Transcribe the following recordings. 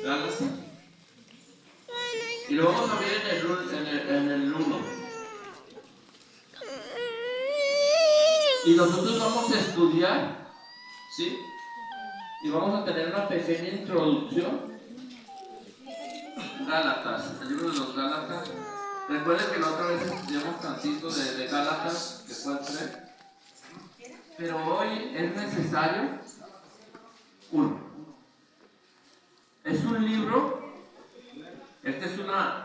Gálatas. Y lo vamos a ver en el 1. Y nosotros vamos a estudiar, ¿sí? Y vamos a tener una pequeña introducción. Gálatas, el libro de los Gálatas. Recuerden que la otra vez estudiamos tantito de Gálatas, que fue el 3. Pero hoy es necesario uno. Es un libro.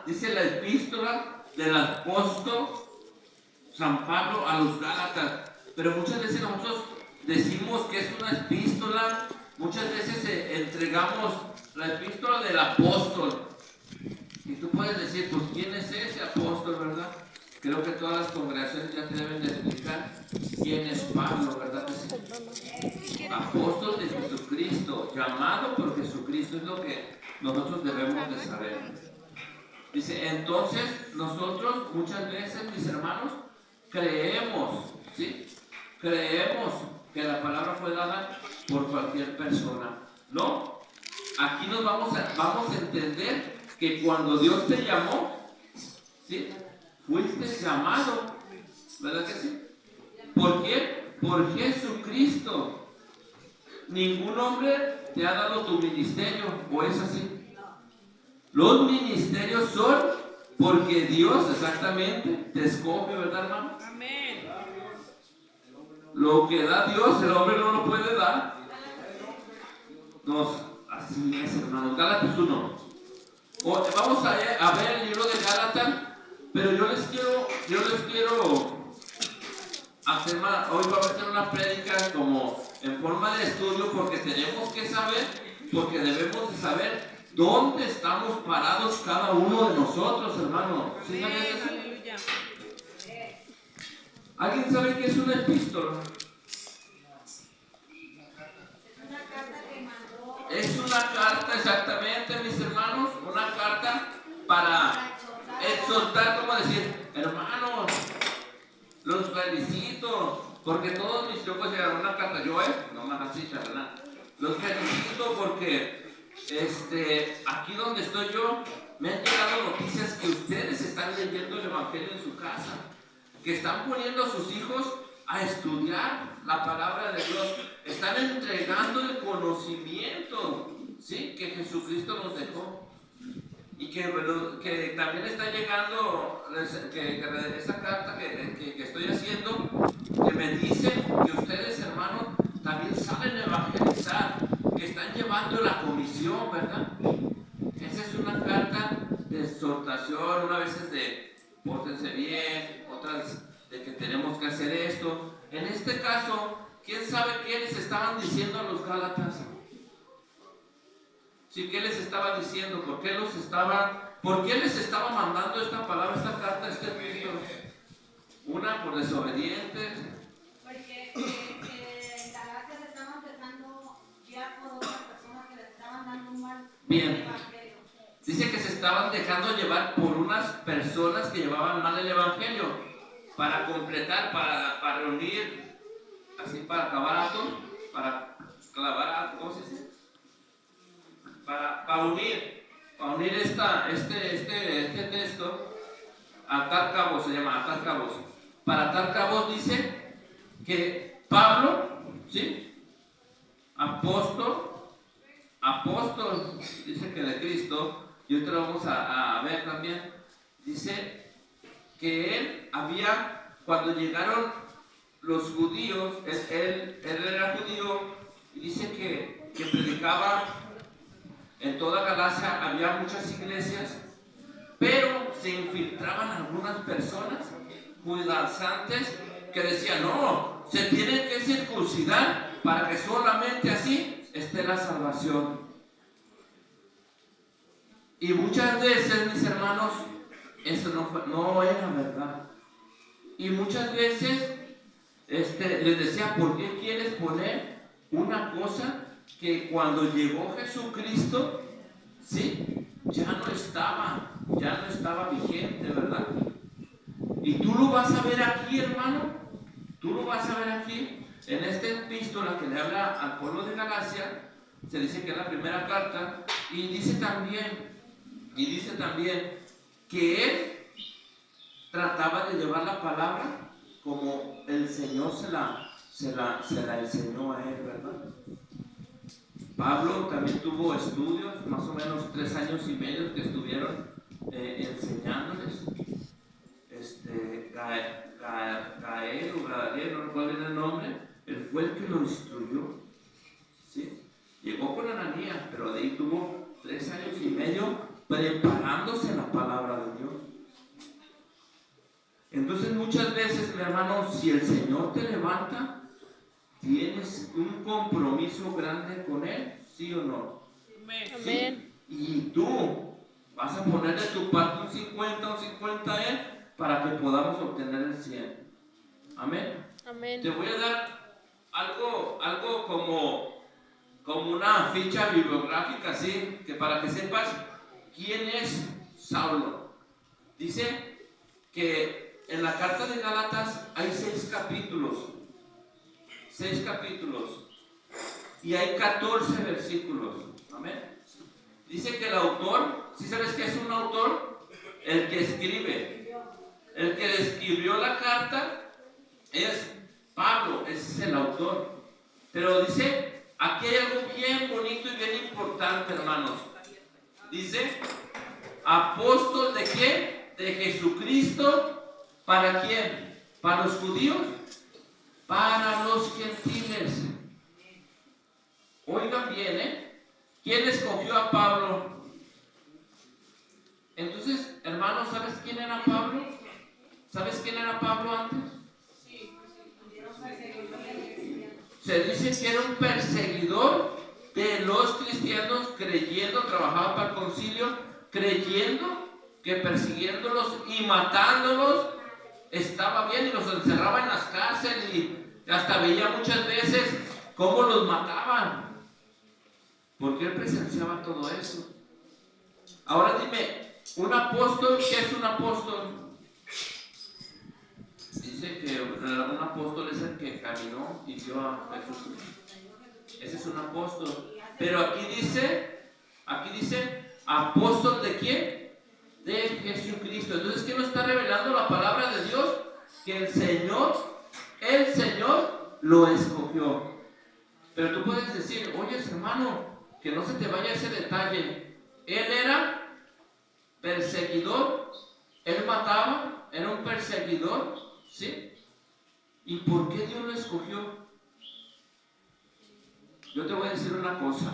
Dice la epístola del apóstol San Pablo a los Gálatas. Pero muchas veces nosotros decimos que es una epístola, muchas veces entregamos la epístola del apóstol. Y tú puedes decir, pues ¿quién es ese apóstol, verdad? Creo que todas las congregaciones ya te deben de explicar quién es Pablo, ¿verdad que sí? Apóstol de Jesucristo, llamado por Jesucristo, es lo que nosotros debemos de saber. Dice, entonces nosotros muchas veces, mis hermanos, creemos, ¿sí? Creemos que la palabra fue dada por cualquier persona. No, aquí nos vamos a entender que cuando Dios te llamó, ¿sí? Fuiste llamado, ¿verdad que sí? ¿Por qué? Por Jesucristo. Ningún hombre te ha dado tu ministerio, ¿o es así? Los ministerios son porque Dios exactamente te escoge, ¿verdad, hermano? Amén. Lo que da Dios, el hombre no lo puede dar. Así es, hermanos. Gálatas 1. Vamos a ver el libro de Gálatas, pero yo les quiero hacer hoy va a ser una prédica como en forma de estudio, porque tenemos que saber, porque debemos de saber dónde estamos parados cada uno de nosotros, hermano. ¿Sí saben eso? Aleluya. ¿Alguien sabe qué es una epístola? Es una carta, exactamente, mis hermanos, una carta para exhortar, como decir, hermanos, los felicito, porque todos mis hijos llegaron una carta, yo, no más así, charla. Los felicito porque aquí donde estoy yo, me han llegado noticias que ustedes están leyendo el Evangelio en su casa, que están poniendo a sus hijos a estudiar la palabra de Dios, están entregando el conocimiento, ¿sí?, que Jesucristo nos dejó. Y que también está llegando esa carta que estoy haciendo, que me dice que ustedes, hermanos, también saben evangelizar, que están llevando la comisión, ¿verdad? Esa es una carta de exhortación, una veces de pórtense bien, otras de que tenemos que hacer esto. En este caso, ¿quién sabe qué les estaban diciendo a los Gálatas? Sí, ¿qué les estaba diciendo? ¿Por qué les estaba mandando esta palabra, esta carta, este epístola? Una, por desobedientes. Porque en Galacia se estaban dejando ya por otras personas que le estaban dando un mal evangelio. Dice que se estaban dejando llevar por unas personas que llevaban mal el evangelio, para completar, para reunir, así para acabar para clavar, ¿cómo se dice? Para unir este texto, atar cabos, se llama atar cabos. Para atar cabos dice que Pablo, ¿sí?, apóstol, dice que de Cristo, y ahorita lo vamos a ver también, dice que él cuando llegaron los judíos, él era judío, y dice que predicaba. En toda Galacia había muchas iglesias, pero se infiltraban algunas personas judaizantes que decían, no, se tiene que circuncidar para que solamente así esté la salvación. Y muchas veces, mis hermanos, eso no era verdad. Y muchas veces les decía, ¿por qué quieres poner una cosa que cuando llegó Jesucristo, ¿sí?, ya no estaba vigente, ¿verdad? Y tú lo vas a ver aquí, hermano, tú lo vas a ver aquí, en esta epístola que le habla al pueblo de Galacia, se dice que es la primera carta, y dice también que él trataba de llevar la palabra como el Señor se la enseñó a él, ¿verdad? Pablo también tuvo estudios, más o menos 3 años y medio que estuvieron enseñándoles. Gael o Gadaliel, no recuerdo bien el nombre, él fue el que lo instruyó, ¿sí? Llegó con Ananías, pero de ahí tuvo 3 años y medio preparándose la palabra de Dios. Entonces muchas veces, mi hermano, si el Señor te levanta, tienes un compromiso grande con Él, ¿sí o no? Amén. ¿Sí? Y tú vas a ponerle tu parte un 50 a Él para que podamos obtener el 100. Amén. Amén. Te voy a dar algo como una ficha bibliográfica, ¿sí? Que para que sepas quién es Saulo. Dice que en la carta de Gálatas hay 6 capítulos. 6 capítulos. Y hay 14 versículos. Amén. Dice que el autor, ¿sí sabes qué es un autor? El que escribe. El que escribió la carta es Pablo, ese es el autor. Pero dice, aquí hay algo bien bonito y bien importante, hermanos. Dice, apóstol de ¿quién? De Jesucristo. ¿Para quién? ¿Para los judíos? Para los gentiles. Oigan bien, ¿eh? ¿Quién escogió a Pablo? Entonces, hermanos, ¿sabes quién era Pablo? ¿Sabes quién era Pablo antes? Se dice que era un perseguidor de los cristianos, creyendo, trabajaba para el concilio, creyendo que persiguiéndolos y matándolos estaba bien, y los encerraba en las cárceles, y hasta veía muchas veces cómo los mataban, porque él presenciaba todo eso. Ahora dime, ¿un apóstol qué es un apóstol? Dice que un apóstol es el que caminó y vio a Jesús. Ese es un apóstol. Pero aquí dice, ¿apóstol de quién? De Jesucristo. Entonces, ¿qué nos está revelando la palabra de Dios? Que el Señor lo escogió. Pero tú puedes decir, oye hermano, que no se te vaya ese detalle. Él era perseguidor, él mataba, era un perseguidor, ¿sí? ¿Y por qué Dios lo escogió? Yo te voy a decir una cosa.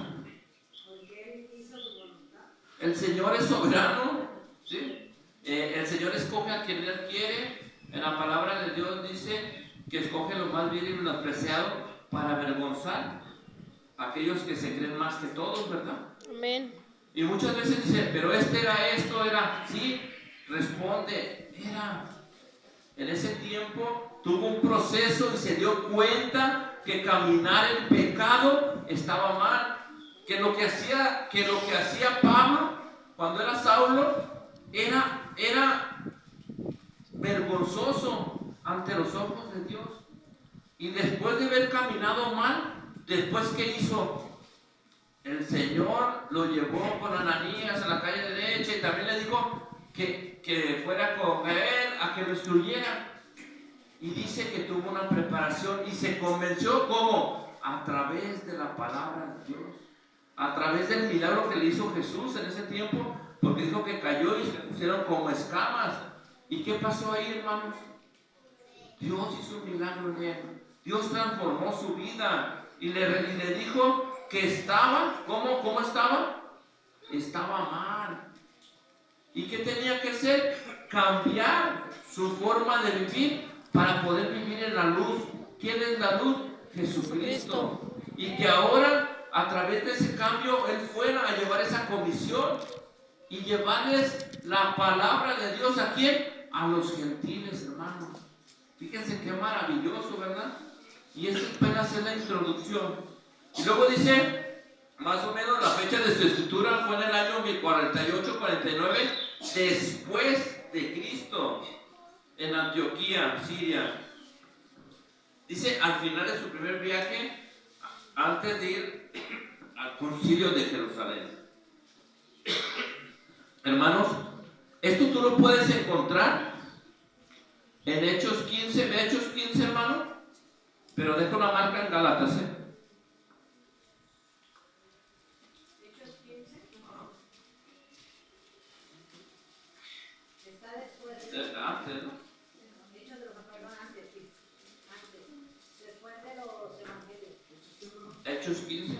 El Señor es soberano, ¿sí? El Señor escoge a quien Él quiere. En la palabra de Dios dice que escoge lo más vil y menospreciado para avergonzar a aquellos que se creen más que todos, ¿verdad? Amén. Y muchas veces dice, pero esto era, sí, responde, era. En ese tiempo tuvo un proceso y se dio cuenta que caminar en pecado estaba mal, que lo que hacía Pablo cuando era Saulo era vergonzoso ante los ojos de Dios. Y después de haber caminado mal, después ¿qué hizo? El Señor lo llevó con Ananías a la calle derecha y también le dijo que fuera con él a que lo instruyera. Y dice que tuvo una preparación y se convenció, ¿cómo? A través de la palabra de Dios, a través del milagro que le hizo Jesús en ese tiempo, porque dijo que cayó y se pusieron como escamas. ¿Y qué pasó ahí, hermanos? Dios hizo un milagro en él. Dios transformó su vida y le dijo que estaba, ¿cómo estaba? Estaba mal. ¿Y qué tenía que hacer? Cambiar su forma de vivir para poder vivir en la luz. ¿Quién es la luz? Jesucristo. Y que ahora, a través de ese cambio, Él fuera a llevar esa comisión y llevarles la palabra de Dios. ¿A quién? A los gentiles, hermanos. Fíjense qué maravilloso, ¿verdad? Y esa apenas es la introducción. Y luego dice, más o menos la fecha de su escritura fue en el año 48-49 después de Cristo, en Antioquía, Siria. Dice, al final de su primer viaje, antes de ir al concilio de Jerusalén. Hermanos, esto tú lo puedes encontrar en Hechos 15, de Hechos 15, hermano, pero dejo la marca en Gálatas, Hechos 15. Está después de... Antes, ¿no? Hechos de los Apóstoles, antes, sí. Antes. Después de los evangelios. Hechos 15.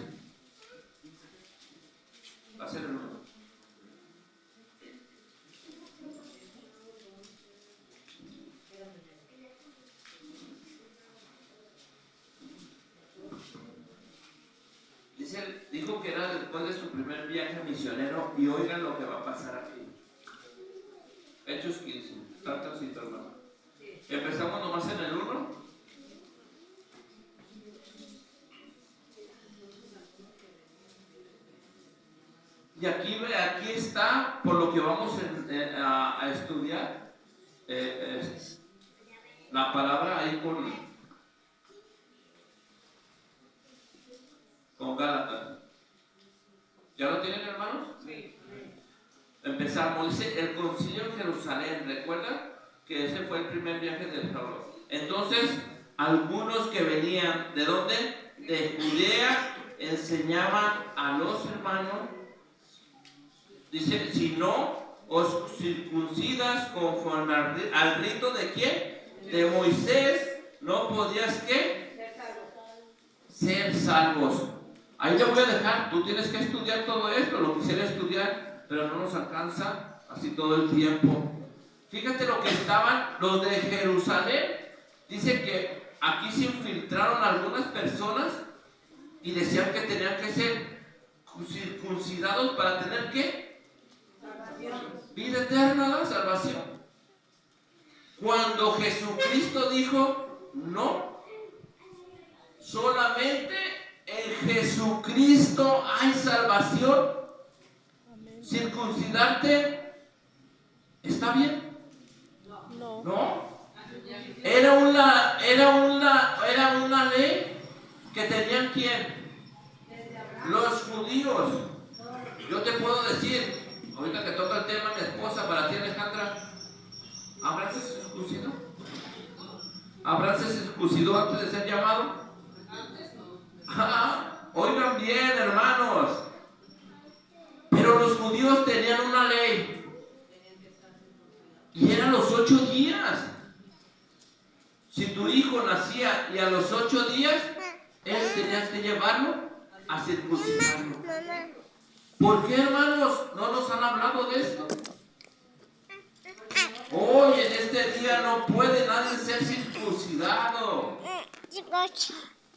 Va a ser el 1. Dijo que era después de su primer viaje misionero y oigan lo que va a pasar aquí. Hechos 15, tanto así, hermano. Empezamos nomás en el 1. Y aquí está, por lo que vamos a estudiar, la palabra ahí con Gálatas. ¿Ya lo tienen, hermanos? Sí. Empezamos, dice el concilio en Jerusalén. ¿Recuerdan? Que ese fue el primer viaje de Pablo. Entonces, algunos que venían, ¿de dónde? De Judea, enseñaban a los hermanos. Dice, si no os circuncidas conforme al rito de ¿quién? De Moisés, no podías ¿qué? Ser salvos. Ahí te voy a dejar, tú tienes que estudiar todo esto, lo quisiera estudiar, pero no nos alcanza así todo el tiempo. Fíjate lo que estaban los de Jerusalén. Dice que aquí se infiltraron algunas personas y decían que tenían que ser circuncidados para tener ¿qué? Vida eterna, la salvación. Cuando Jesucristo dijo no, solamente en Jesucristo hay salvación. Circuncidarte está bien. No. Era una ley que tenían ¿quién? Los judíos. Yo te puedo decir, ahorita que toca el tema mi esposa, para ti Alejandra, ¿habrás circuncidado? ¿Habrás circuncidado antes de ser llamado? Antes no. Oigan bien, hermanos. Pero los judíos tenían una ley. Y eran los 8 días. Si tu hijo nacía y a los 8 días, él tenías que llevarlo a circuncidarlo. ¿Por qué, hermanos, no nos han hablado de esto? Hoy en este día no puede nadie ser circuncidado.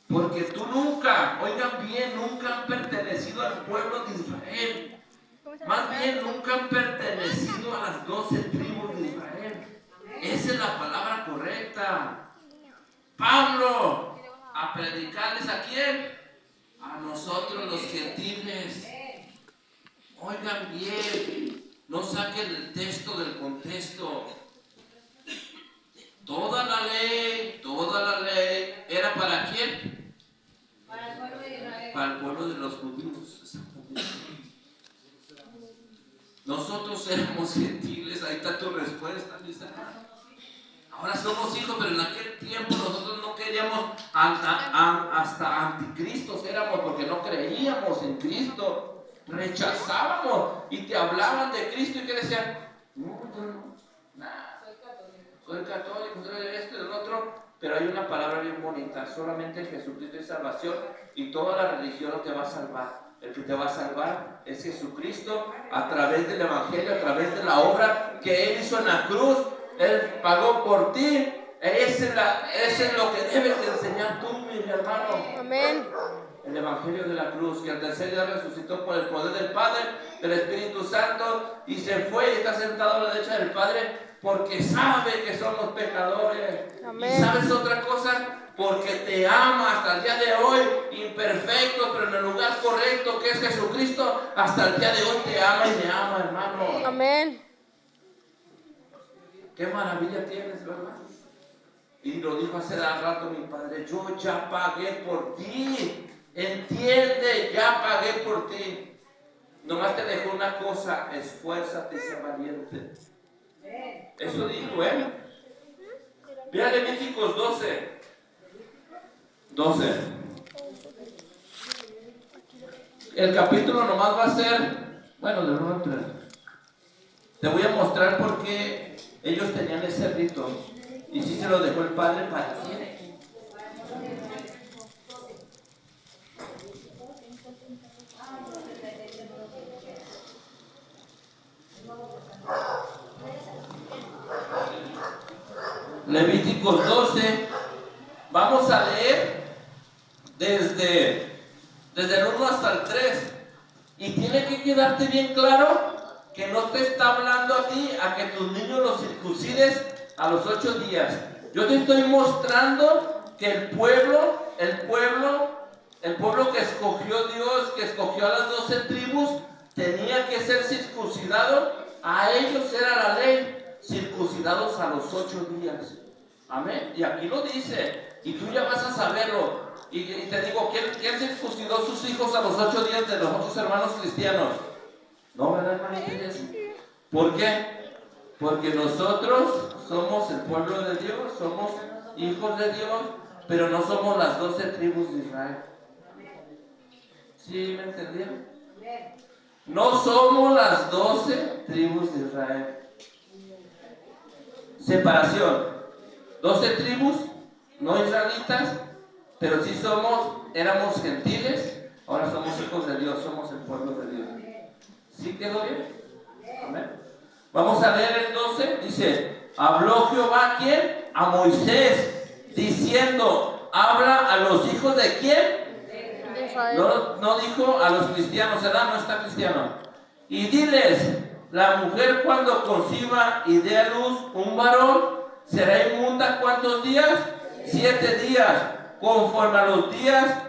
Porque tú nunca, oigan bien, nunca han pertenecido al pueblo de Israel. Más bien nunca han pertenecido a las 12 tribus de Israel. Esa es la palabra correcta. Pablo, a predicarles ¿a quién? A nosotros los gentiles. Oigan bien, no saquen el texto del contexto. Toda la ley, ¿era para quién? Para el pueblo de Israel. Para el pueblo de los judíos. Nosotros éramos gentiles, ahí está tu respuesta, mis hermanos. Ahora somos hijos, pero en aquel tiempo nosotros no queríamos, hasta anticristos éramos, porque no creíamos en Cristo. Rechazábamos y te hablaban de Cristo y que decían, no, nada, soy católico, soy esto y el otro, pero hay una palabra bien bonita, solamente en Jesucristo hay salvación y toda la religión no te va a salvar. El que te va a salvar es Jesucristo a través del Evangelio, a través de la obra que Él hizo en la cruz. Él pagó por ti. Eso es lo que debes de enseñar tú, mi hermano. Amén. El Evangelio de la cruz, que al tercer día resucitó por el poder del Padre, del Espíritu Santo, y se fue y está sentado a la derecha del Padre, porque sabe que somos pecadores. Amén. Y sabes otra cosa, porque te ama hasta el día de hoy, imperfecto, pero en el lugar correcto que es Jesucristo, hasta el día de hoy te ama y me ama, hermano. Amén. Qué maravilla tienes, ¿verdad? Y lo dijo hace rato mi padre, yo ya pagué por ti. Entiende, ya pagué por ti. Nomás te dejo una cosa, esfuérzate y sé valiente. Eso dijo él. Vean Levíticos 12. El capítulo nomás va a ser, bueno, del 1 al 3. Te voy a mostrar por qué ellos tenían ese rito. Y si se lo dejó el Padre para quién. Levíticos 12, vamos a leer desde el 1 hasta el 3. Y tiene que quedarte bien claro que no te está hablando a ti a que tus niños los circuncides a los 8 días. Yo te estoy mostrando que el pueblo que escogió Dios, que escogió a las 12 tribus, tenía que ser circuncidado. A ellos era la ley, circuncidados a los 8 días. Amén. Y aquí lo dice, y tú ya vas a saberlo. Y te digo, ¿quién circuncidó sus hijos a los 8 días de los otros hermanos cristianos? No, ¿verdad, hermanita? ¿Por qué? Porque nosotros somos el pueblo de Dios, somos hijos de Dios, pero no somos las 12 tribus de Israel. ¿Sí me entendieron? No somos las 12 tribus de Israel. Separación. 12 tribus, no israelitas, pero sí éramos gentiles, ahora somos hijos de Dios, somos el pueblo de Dios. ¿Sí quedó bien? Amén. Vamos a leer el 12, dice, habló Jehová ¿a quién? A Moisés, diciendo, habla a los hijos de quién? No dijo a los cristianos, ¿verdad? No está cristiano. Y diles, la mujer cuando conciba y dé a luz un varón, será inmunda ¿cuántos días? 7 días. Conforme a los días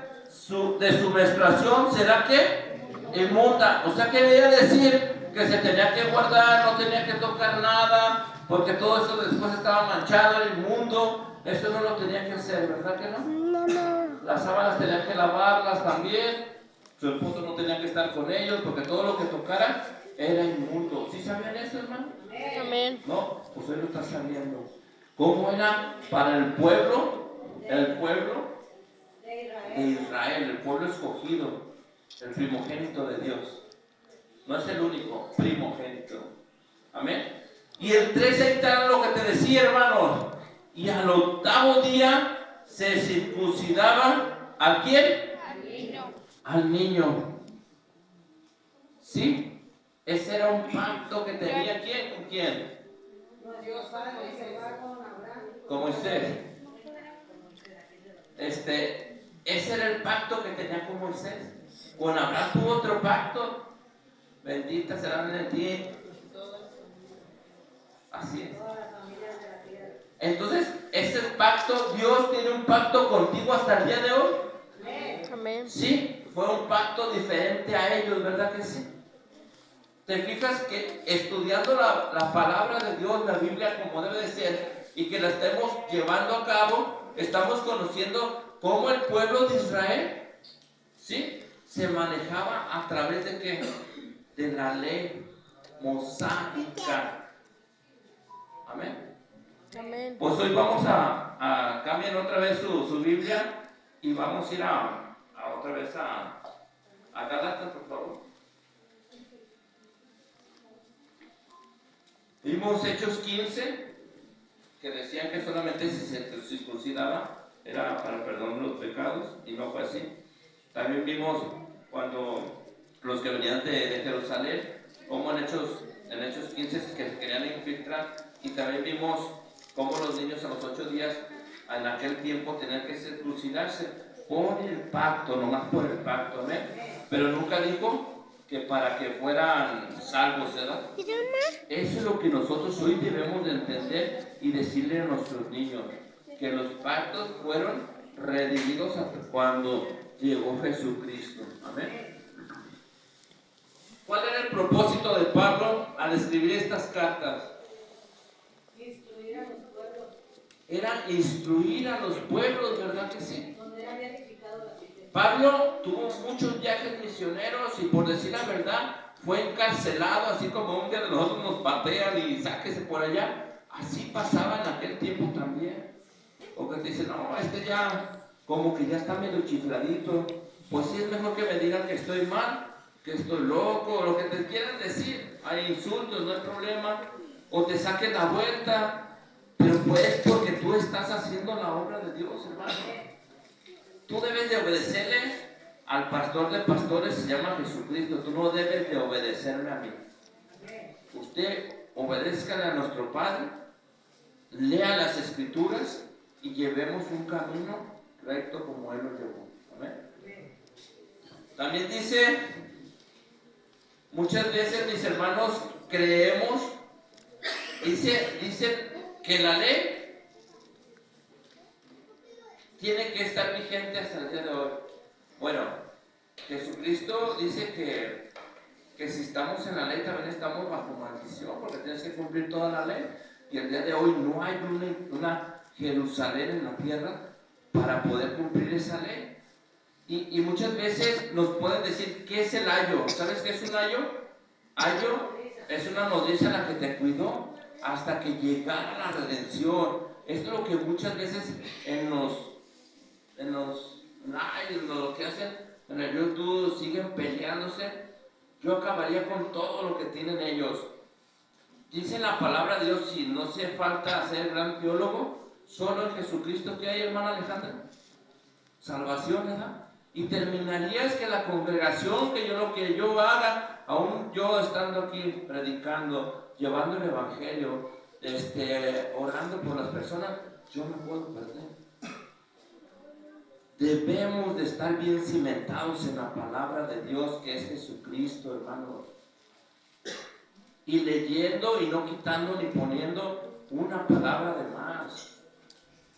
de su menstruación, ¿será que? Inmunda. O sea, quería decir que se tenía que guardar, no tenía que tocar nada, porque todo eso después estaba manchado, era inmundo. Eso no lo tenía que hacer, ¿verdad que no? Las sábanas tenían que lavarlas también. Su esposo no tenía que estar con ellos, porque todo lo que tocara era inmundo. ¿Sí sabían eso, hermano? Amén. No, pues hoy lo está sabiendo. ¿Cómo era para el pueblo? El pueblo de Israel, el pueblo escogido, el primogénito de Dios. No es el único, primogénito. Amén. Y el 13 ahí está lo que te decía, hermanos. Y al 8º día se circuncidaba ¿a quién? Al niño. Al niño. ¿Sí? Ese era un pacto que tenía ¿quién? ¿Con quién? Con Moisés. Ese era el pacto que tenía con Moisés. Con Abraham tuvo otro pacto. Benditas serán en ti. Así es. Entonces, ese pacto, Dios tiene un pacto contigo hasta el día de hoy. Amén. Sí, fue un pacto diferente a ellos, ¿verdad que sí? Te fijas que estudiando la palabra de Dios, la Biblia como debe de ser, y que la estemos llevando a cabo, estamos conociendo cómo el pueblo de Israel, ¿sí?, se manejaba a través de ¿qué? De la ley mosaica. Amén. Amén. Pues hoy vamos a cambiar otra vez su Biblia y vamos a ir a otra vez a Gálatas, por favor. Vimos Hechos 15, que decían que solamente si se circuncidaba era para perdón los pecados, y no fue así. También vimos cuando los que venían de Jerusalén, como en Hechos 15 que se querían infiltrar, y también vimos cómo los niños a los 8 días en aquel tiempo tenían que circuncidarse por el pacto, nomás por el pacto, amén. Pero nunca dijo que para que fueran salvos, ¿verdad? Eso es lo que nosotros hoy debemos de entender y decirle a nuestros niños, que los pactos fueron redimidos hasta cuando llegó Jesucristo, amén. ¿Cuál era el propósito de Pablo al escribir estas cartas? Instruir a los pueblos. Era instruir a los pueblos, ¿verdad que sí? Donde había edificado la ciudad. Pablo tuvo muchos viajes misioneros y, por decir la verdad, fue encarcelado, así como un día de nosotros nos patean y sáquese por allá. Así pasaba en aquel tiempo también. O que te dicen, no, ya como que ya está medio chifladito. Pues sí, es mejor que me digan que estoy mal, que estoy loco, o lo que te quieran decir. Hay insultos, no hay problema. O te saquen la vuelta. Pero pues porque tú estás haciendo la obra de Dios, hermano. Tú debes de obedecerle al pastor de pastores, se llama Jesucristo. Tú no debes de obedecerme a mí. Usted obedézcale a nuestro Padre, lea las Escrituras y llevemos un camino recto como Él lo llevó. Amén. También dice, muchas veces mis hermanos creemos, dice que la ley tiene que estar vigente hasta el día de hoy. Bueno, Jesucristo dice que si estamos en la ley también estamos bajo maldición, porque tienes que cumplir toda la ley. Y el día de hoy no hay una Jerusalén en la tierra para poder cumplir esa ley. Y muchas veces nos pueden decir, ¿qué es el ayo? ¿Sabes qué es un ayo? Ayo es una nodriza la que te cuidó hasta que llegara la redención. Esto es lo que muchas veces en los lives, lo que hacen en el YouTube, siguen peleándose. Yo acabaría con todo lo que tienen ellos. Dice la palabra de Dios, si no hace falta ser gran teólogo, solo en Jesucristo, ¿qué hay, hermana Alejandra? Salvación, ¿verdad? Y terminarías que la congregación, lo que yo haga, aún yo estando aquí predicando, llevando el evangelio, orando por las personas, yo me puedo perder. Debemos de estar bien cimentados en la palabra de Dios, que es Jesucristo, hermanos. Y leyendo y no quitando ni poniendo una palabra de más.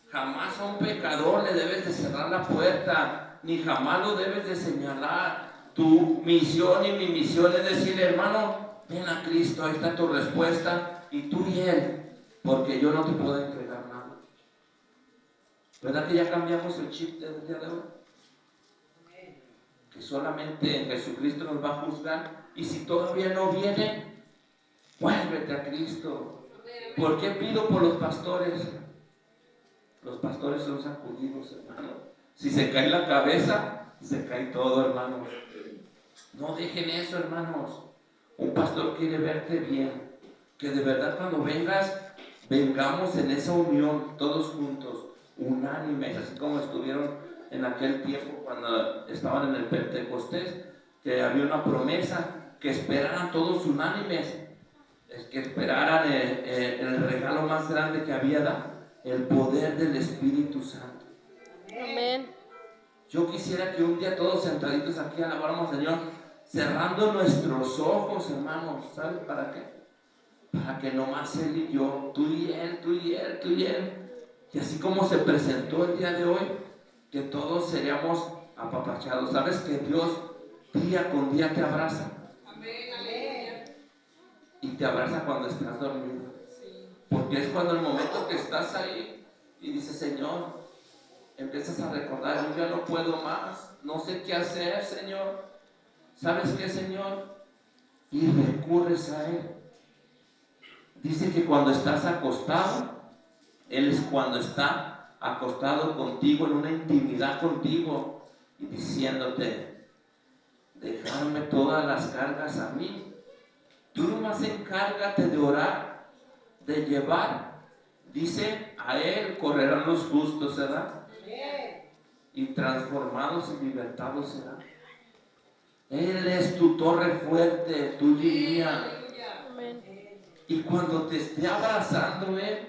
Jamás a un pecador le debes de cerrar la puerta, ni jamás lo debes de señalar. Tu misión y mi misión es decirle, hermano, ven a Cristo, ahí está tu respuesta, y tú y Él, porque yo no te puedo entregar nada. ¿Verdad que ya cambiamos el chip del día de hoy? Que solamente Jesucristo nos va a juzgar, y si todavía no viene, vuélvete a Cristo. ¿Por qué pido por los pastores? Los pastores son sacudidos, hermano. Si se cae la cabeza, se cae todo, hermanos. No dejen eso, hermanos. Un pastor quiere verte bien. Que de verdad cuando vengamos en esa unión, todos juntos, unánimes, así como estuvieron en aquel tiempo cuando estaban en el Pentecostés, que había una promesa, que esperaran todos unánimes, que esperaran el regalo más grande que había dado. El poder del Espíritu Santo. Amén. Yo quisiera que un día todos sentaditos aquí alabáramos al Señor, cerrando nuestros ojos, hermanos. ¿Sabes para qué? Para que nomás Él y yo, tú y Él, tú y Él, tú y Él. Y así como se presentó el día de hoy, que todos seríamos apapachados. ¿Sabes que Dios día con día te abraza? Amén. Y te abraza cuando estás dormido. Porque es cuando el momento que estás ahí y dices, Señor, empiezas a recordar, yo ya no puedo más, no sé qué hacer, Señor. ¿Sabes qué, Señor? Y recurres a Él. Dice que cuando estás acostado, Él es cuando está acostado contigo, en una intimidad contigo, y diciéndote, dejarme todas las cargas a mí. Tú nomás encárgate de orar, de llevar, dice, a Él correrán los justos, ¿verdad? Y transformados y libertados serán. Él es tu torre fuerte, tu línea. Y cuando te esté abrazando Él,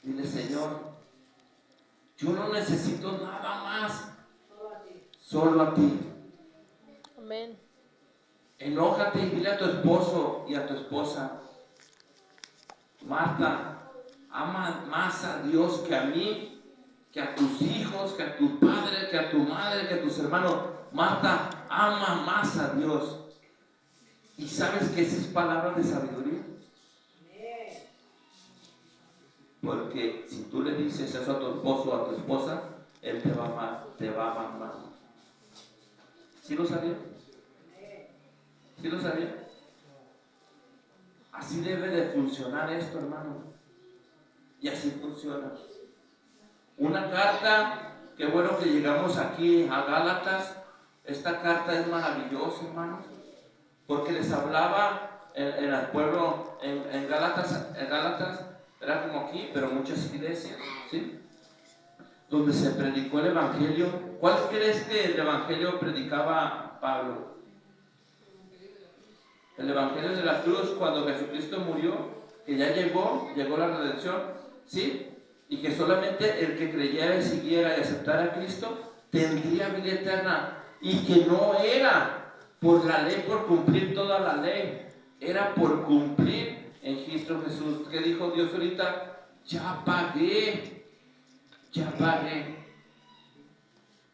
dile, Señor, yo no necesito nada más, solo a ti. Amén. Enójate y dile a tu esposo y a tu esposa, Marta, ama más a Dios que a mí, que a tus hijos, que a tu padre, que a tu madre, que a tus hermanos. Marta, ama más a Dios. ¿Y sabes que esa es palabra de sabiduría? Porque si tú le dices eso a tu esposo o a tu esposa, él te va a amar más. ¿Sí lo sabía? ¿Sí lo sabía? Así debe de funcionar esto, hermano. Y así funciona. Una carta, qué bueno que llegamos aquí a Gálatas. Esta carta es maravillosa, hermanos, porque les hablaba en el pueblo, en Gálatas, era como aquí, pero muchas iglesias, ¿sí? Donde se predicó el Evangelio. ¿Cuál crees que el Evangelio predicaba Pablo? El Evangelio de la cruz, cuando Jesucristo murió, que ya llegó la redención, ¿sí? Y que solamente el que creyera y siguiera y aceptara a Cristo tendría vida eterna, y que no era por la ley, por cumplir toda la ley, era por cumplir en Cristo Jesús. ¿Qué dijo Dios ahorita? Ya pagué,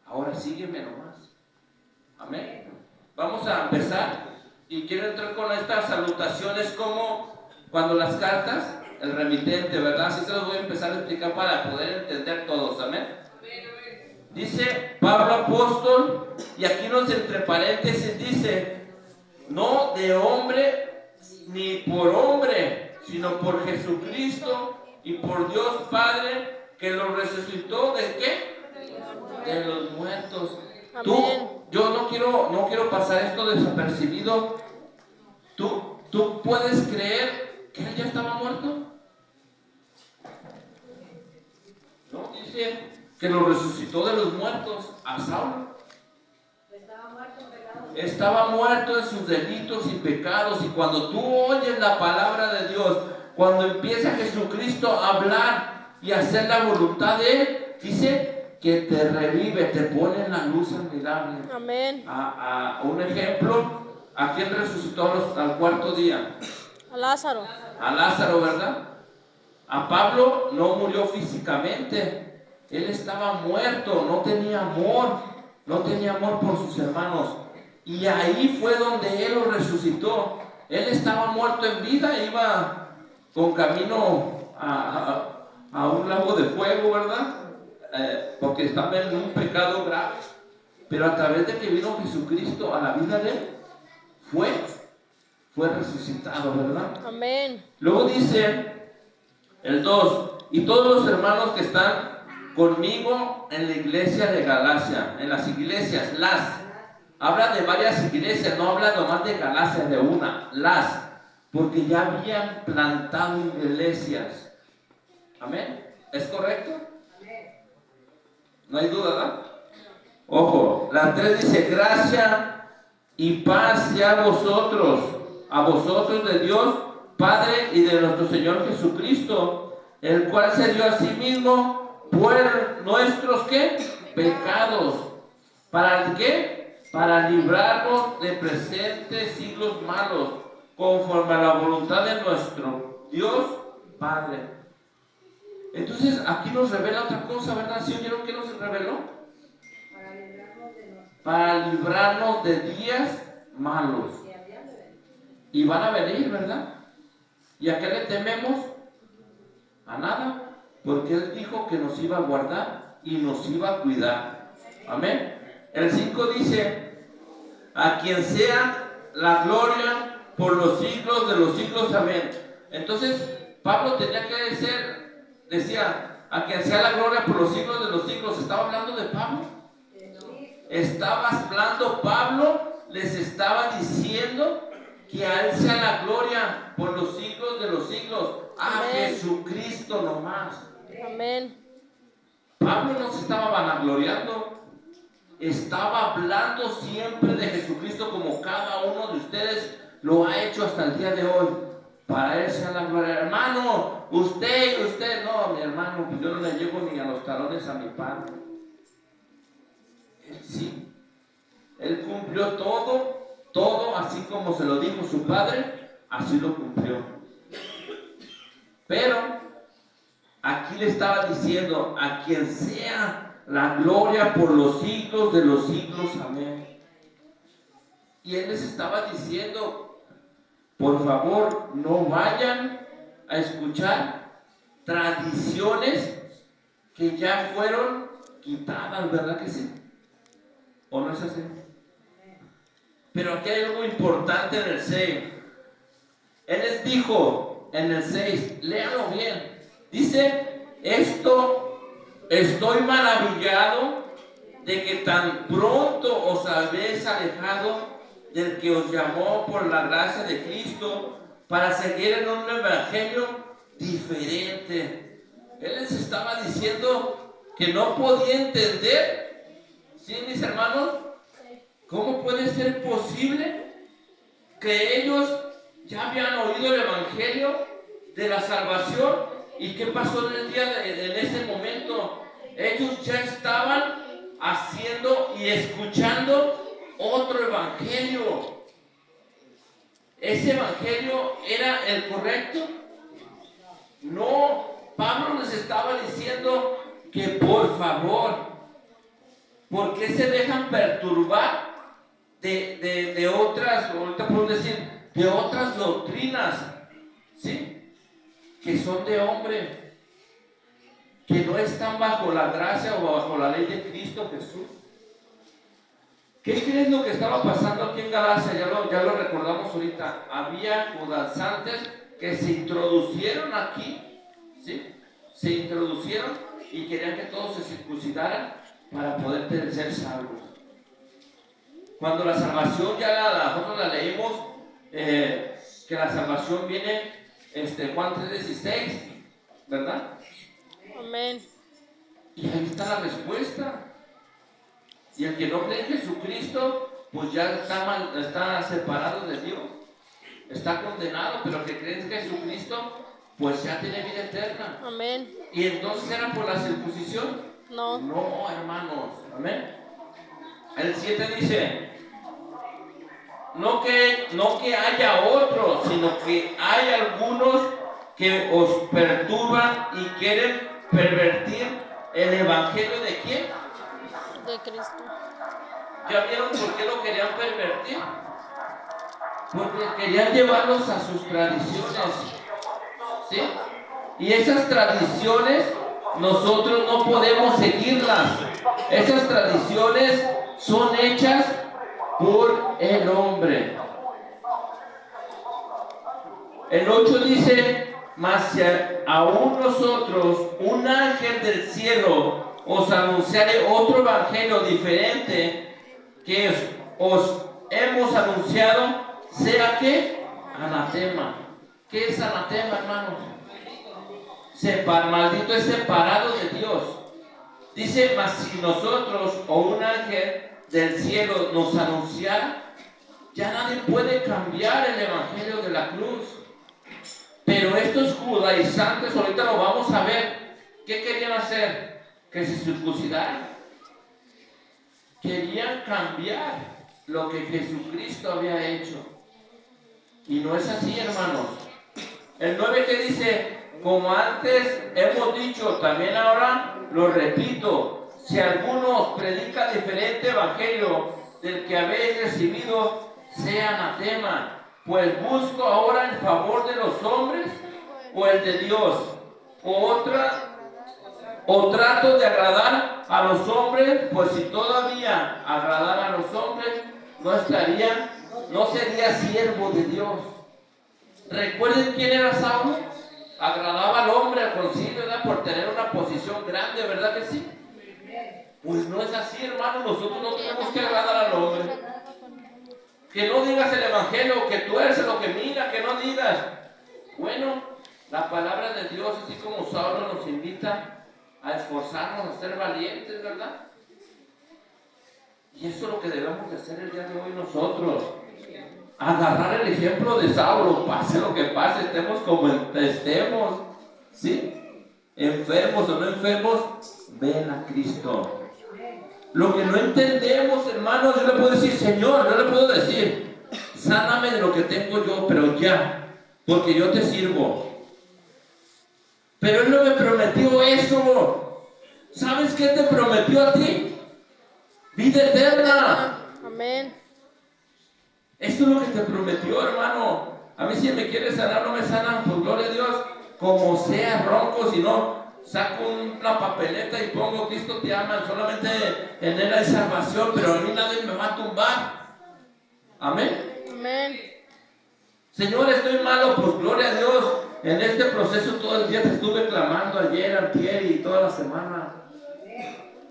ahora sígueme nomás. Amén. Vamos a empezar, y quiero entrar con estas salutaciones como cuando las cartas, el remitente, ¿verdad? Así se los voy a empezar a explicar para poder entender todos. Amén. Dice Pablo apóstol, y aquí entre paréntesis dice, no de hombre ni por hombre, sino por Jesucristo y por Dios Padre, que lo resucitó ¿de qué? De los muertos. Yo no quiero pasar esto desapercibido. ¿Tú puedes creer que él ya estaba muerto? No, dice que lo resucitó de los muertos a Saulo. Estaba muerto en sus delitos y pecados, y cuando tú oyes la palabra de Dios, cuando empieza Jesucristo a hablar y a hacer la voluntad de Él, dice que te revive, te pone en la luz admirable. Amén. Un ejemplo, ¿a quién resucitó al cuarto día? A Lázaro. A Lázaro, ¿verdad? A Pablo no murió físicamente, él estaba muerto, no tenía amor por sus hermanos, y ahí fue donde él lo resucitó. Él estaba muerto en vida, iba con camino a un lago de fuego, ¿verdad? Porque estaba en un pecado grave, pero a través de que vino Jesucristo a la vida de él, fue resucitado, ¿verdad? Amén. Luego dice el 2, y todos los hermanos que están conmigo en la iglesia de Galacia, en las iglesias, habla de varias iglesias, no habla nomás de Galacia, de una, porque ya habían plantado iglesias. Amén. ¿Es correcto? No hay duda, ¿verdad? Ojo, la 3 dice, gracia y paz sea a vosotros de Dios Padre y de nuestro Señor Jesucristo, el cual se dio a sí mismo por nuestros ¿qué? Pecados. ¿Para qué? Para librarnos de presentes siglos malos, conforme a la voluntad de nuestro Dios Padre. Entonces aquí nos revela otra cosa, ¿verdad? ¿Sí oyeron qué nos reveló? Para librarnos de días malos. Y van a venir, ¿verdad? ¿Y a qué le tememos? A nada, porque Él dijo que nos iba a guardar y nos iba a cuidar. Amén. El 5 dice, a quien sea la gloria por los siglos de los siglos. Amén. Entonces Pablo tenía que decía, a quien sea la gloria por los siglos de los siglos. ¿Estaba hablando de Pablo? Estaba hablando Pablo, les estaba diciendo que a Él sea la gloria por los siglos de los siglos. A Amén. Jesucristo nomás. Amén. Pablo no se estaba vanagloriando, estaba hablando siempre de Jesucristo, como cada uno de ustedes lo ha hecho hasta el día de hoy. Para Él sea la gloria. Hermano, usted, no, mi hermano, yo no le llevo ni a los talones a mi padre. Él sí, Él cumplió todo así como se lo dijo su padre, así lo cumplió. Pero aquí le estaba diciendo, a quien sea la gloria por los siglos de los siglos. Amén. Y Él les estaba diciendo, por favor, no vayan a escuchar tradiciones que ya fueron quitadas, ¿verdad que sí? ¿O no es así? Pero aquí hay algo importante en el 6. Él les dijo en el 6, léanlo bien. Dice, estoy maravillado de que tan pronto os habéis alejado del que os llamó por la gracia de Cristo para seguir en un evangelio diferente. Él les estaba diciendo que no podía entender, ¿sí, mis hermanos? ¿Cómo puede ser posible que ellos ya habían oído el evangelio de la salvación? ¿Y qué pasó en ese momento? Ellos ya estaban haciendo y escuchando otro evangelio. ¿Ese evangelio era el correcto? No. Pablo les estaba diciendo que por favor, ¿por qué se dejan perturbar de otras, ahorita podemos decir, de otras doctrinas, ¿sí? Que son de hombre, que no están bajo la gracia o bajo la ley de Cristo Jesús? ¿Qué creen lo que estaba pasando aquí en Galacia? Ya lo recordamos ahorita. Había judaizantes que se introducieron aquí, ¿sí? Se introducieron y querían que todos se circuncidaran para poder ser salvos. Cuando la salvación nosotros la leímos, que la salvación viene, Juan 3:16, ¿verdad? Amén. Y ahí está la respuesta. Y el que no cree en Jesucristo, pues ya está separado de Dios, está condenado. Pero el que cree en Jesucristo, pues ya tiene vida eterna. Amén. ¿Y entonces era por la circuncisión? No. No, hermanos. Amén. El 7 dice, no que haya otros, sino que hay algunos que os perturban y quieren pervertir el evangelio de ¿quién? De Cristo. ¿Ya vieron por qué lo querían pervertir? Porque querían llevarlos a sus tradiciones, ¿sí? Y esas tradiciones nosotros no podemos seguirlas. Esas tradiciones son hechas por el hombre. El 8 dice, mas si aún nosotros, un ángel del cielo, os anunciaré otro evangelio diferente que os hemos anunciado, sea que anatema. ¿Qué es anatema, hermanos? Maldito es separado de Dios. Dice, mas si nosotros o un ángel del cielo nos anunciara, ya nadie puede cambiar el evangelio de la cruz. Pero estos judaizantes, ahorita lo vamos a ver, ¿qué querían hacer? Que se circuncidaran. Querían cambiar lo que Jesucristo había hecho. Y no es así, hermanos. El 9 que dice, como antes hemos dicho, también ahora lo repito, si alguno os predica diferente evangelio del que habéis recibido, sea anatema. Pues busco ahora el favor de los hombres o el de Dios, o trato de agradar a los hombres, pues si todavía agradara a los hombres, no sería siervo de Dios. Recuerden quién era Saulo. Agradaba al hombre, al concilio, ¿verdad? Por tener una posición grande, ¿verdad que sí? Pues no es así, hermano.Nosotros no tenemos que agradar al hombre. Que no digas el evangelio, que tuerce lo que mira, que no digas. Bueno, la palabra de Dios, así como Saulo nos invita a esforzarnos, a ser valientes, ¿verdad? Y eso es lo que debemos de hacer el día de hoy nosotros. Agarrar el ejemplo de Saulo, pase lo que pase, estemos como estemos, ¿sí? Enfermos o no enfermos, ven a Cristo. Lo que no entendemos, hermanos, yo le puedo decir, Señor, yo le puedo decir, sáname de lo que tengo yo, pero ya, porque yo te sirvo. Pero Él no me prometió eso. ¿Sabes qué te prometió a ti? Vida eterna. Amén. Esto es lo que te prometió, hermano. A mí si me quiere sanar, no me sanan, por gloria a Dios, como sea, ronco, si no, saco una papeleta y pongo Cristo te ama, solamente en Él hay salvación, pero a mí nadie me va a tumbar. Amén. Amén. Señor, estoy malo, pues gloria a Dios. En este proceso todo el día te estuve clamando ayer, antier y toda la semana.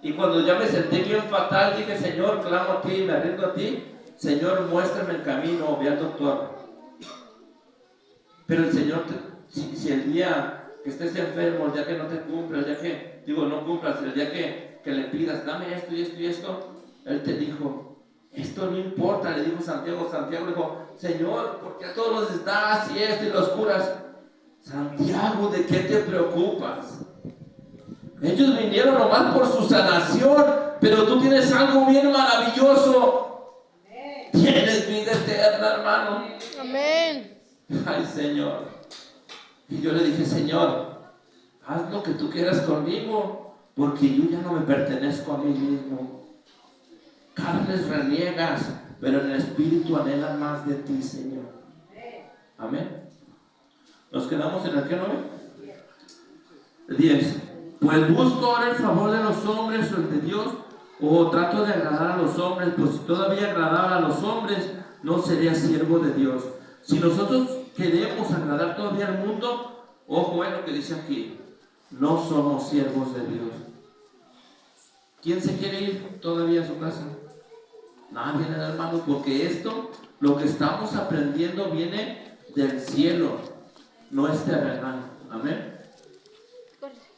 Y cuando ya me sentí bien fatal, dije, Señor, clamo a ti, me rindo a ti. Señor, muéstrame el camino, ve al doctor. Pero el Señor, si el día que estés enfermo, el día que no te cumpla, el día que, no cumplas, el día que le pidas, dame esto y esto y esto, Él te dijo, esto no importa, le dijo Santiago le dijo, Señor, ¿por qué a todos los das y esto y los curas? Santiago, ¿de qué te preocupas? Ellos vinieron nomás por su sanación, pero tú tienes algo bien maravilloso. Tienes vida eterna, hermano. Amén. Ay, Señor. Y yo le dije, Señor, haz lo que tú quieras conmigo, porque yo ya no me pertenezco a mí mismo. Carnes reniegas, pero en el espíritu anhelan más de ti, Señor. Amén. Nos quedamos en el que 9. 10. Pues busco ahora el favor de los hombres o el de Dios, o trato de agradar a los hombres, pues si todavía agradaba a los hombres, no sería siervo de Dios. Si nosotros queremos agradar todavía al mundo, ojo en lo que dice aquí, no somos siervos de Dios. ¿Quién se quiere ir todavía a su casa? Nadie, hermano, porque esto, lo que estamos aprendiendo viene del cielo, no es terrenal. Amén.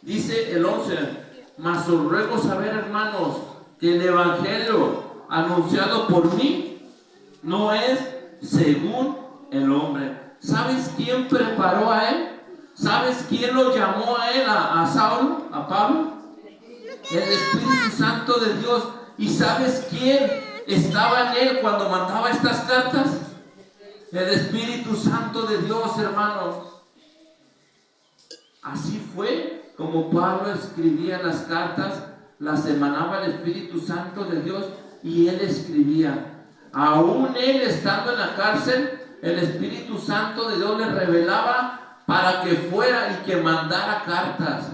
Dice el 11, mas os ruego saber, hermanos, que el evangelio anunciado por mí no es según el hombre. ¿Sabes quién preparó a él? ¿Sabes quién lo llamó a él, a Saulo, a Pablo? El Espíritu Santo de Dios. ¿Y sabes quién estaba en él cuando mandaba estas cartas? El Espíritu Santo de Dios, hermanos. Así fue como Pablo escribía las cartas, las emanaba el Espíritu Santo de Dios y él escribía. Aún él estando en la cárcel, el Espíritu Santo de Dios le revelaba para que fuera y que mandara cartas.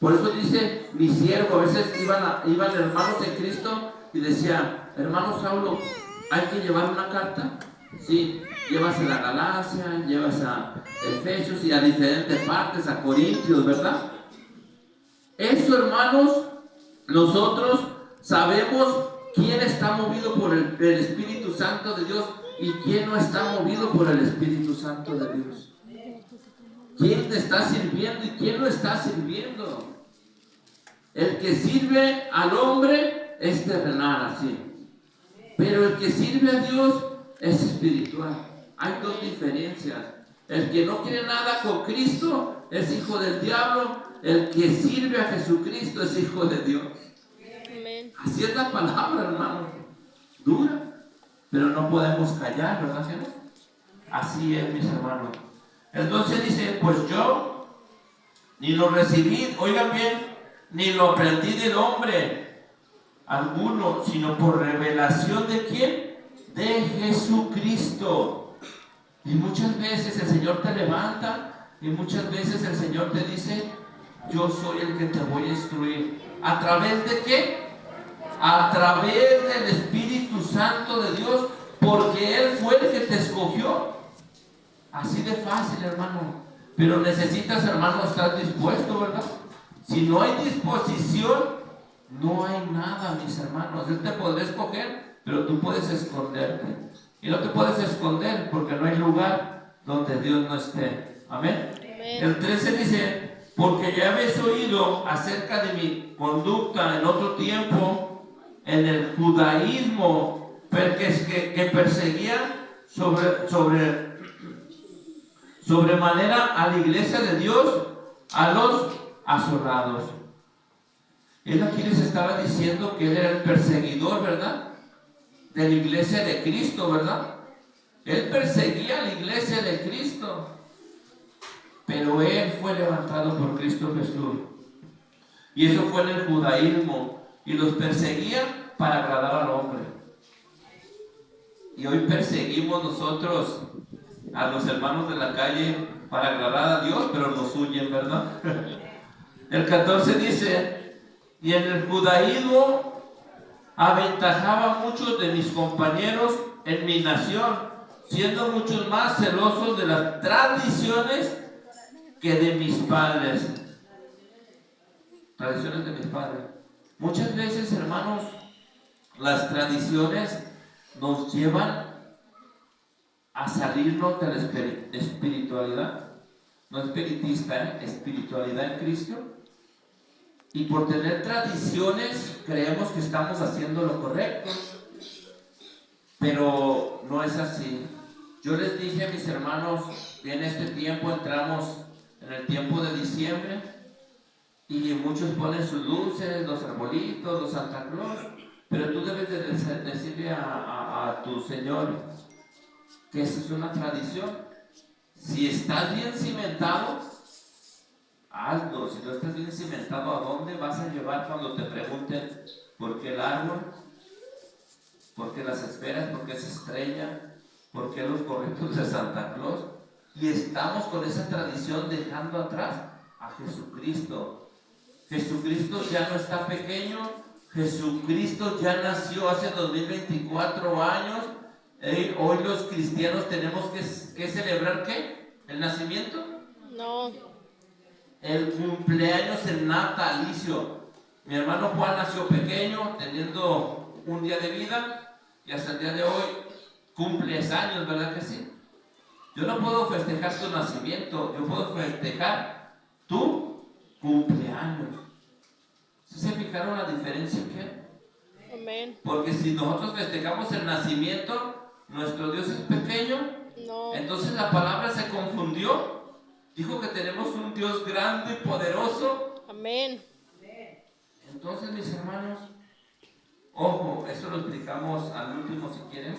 Por eso dice mi siervo, a veces iban hermanos en Cristo y decían, hermano Saulo, ¿hay que llevar una carta? Sí, llévasela a Galacia, llévasela a Efesios y a diferentes partes, a Corintios, ¿verdad? Eso, hermanos, nosotros sabemos quién está movido por el Espíritu Santo de Dios y quién no está movido por el Espíritu Santo de Dios. ¿Quién te está sirviendo y quién no está sirviendo? El que sirve al hombre es terrenal, así. Pero el que sirve a Dios es espiritual. Hay dos diferencias. El que no quiere nada con Cristo es hijo del diablo. El que sirve a Jesucristo es hijo de Dios. Amén. Así es la palabra, hermano. Dura, pero no podemos callar, ¿verdad, señor? Así es, mis hermanos. Entonces dice, pues yo ni lo recibí, oigan bien, ni lo aprendí del hombre alguno, sino por revelación ¿de quién? De Jesucristo. Y muchas veces el Señor te levanta y muchas veces el Señor te dice, yo soy el que te voy a instruir. ¿A través de qué? A través del Espíritu Santo de Dios, porque Él fue el que te escogió. Así de fácil, hermano. Pero necesitas, hermano, estar dispuesto, ¿verdad? Si no hay disposición, no hay nada, mis hermanos. Él te podrá escoger, pero tú puedes esconderte. Y no te puedes esconder porque no hay lugar donde Dios no esté. Amén. Amén. El 13 dice, porque ya habéis oído acerca de mi conducta en otro tiempo en el judaísmo, que perseguía sobremanera a la iglesia de Dios, a los azorados. Él aquí les estaba diciendo que él era el perseguidor, ¿verdad? De la iglesia de Cristo, ¿verdad? Él perseguía a la iglesia de Cristo, pero él fue levantado por Cristo Jesús. Y eso fue en el judaísmo. Y los perseguía para agradar al hombre. Y hoy perseguimos nosotros a los hermanos de la calle para agradar a Dios, pero nos huyen, ¿verdad? El 14 dice, y en el judaísmo aventajaba a muchos de mis compañeros en mi nación, siendo muchos más celosos de las tradiciones que de mis padres. Tradiciones de mis padres. Muchas veces, hermanos, las tradiciones nos llevan a salirnos de la espiritualidad, no espiritista, espiritualidad en Cristo. Y por tener tradiciones creemos que estamos haciendo lo correcto, pero no es así. Yo les dije a mis hermanos, en este tiempo entramos en el tiempo de diciembre y muchos ponen sus luces, los arbolitos, los Santa Claus, pero tú debes de decirle a tu Señor que esa es una tradición. Si estás bien cimentado, hazlo. Si no estás bien cimentado, ¿a dónde vas a llevar cuando te pregunten por qué el árbol? ¿Por qué las esferas? ¿Por qué esa estrella? ¿Por qué los corritos de Santa Claus? Y estamos con esa tradición dejando atrás a Jesucristo. Jesucristo ya no está pequeño. Jesucristo ya nació hace 2024 años. Hoy los cristianos tenemos que celebrar ¿qué? ¿El nacimiento? No. El cumpleaños, el natalicio. Mi hermano Juan nació pequeño, teniendo un día de vida, y hasta el día de hoy cumples años, ¿verdad que sí? Yo no puedo festejar tu nacimiento, yo puedo festejar tu cumpleaños. ¿Sí se fijaron la diferencia que? Amén. Porque si nosotros festejamos el nacimiento, nuestro Dios es pequeño, No. entonces la palabra se confundió. Dijo que tenemos un Dios grande y poderoso. Amén. Entonces, mis hermanos, ojo, eso lo explicamos al último si quieren,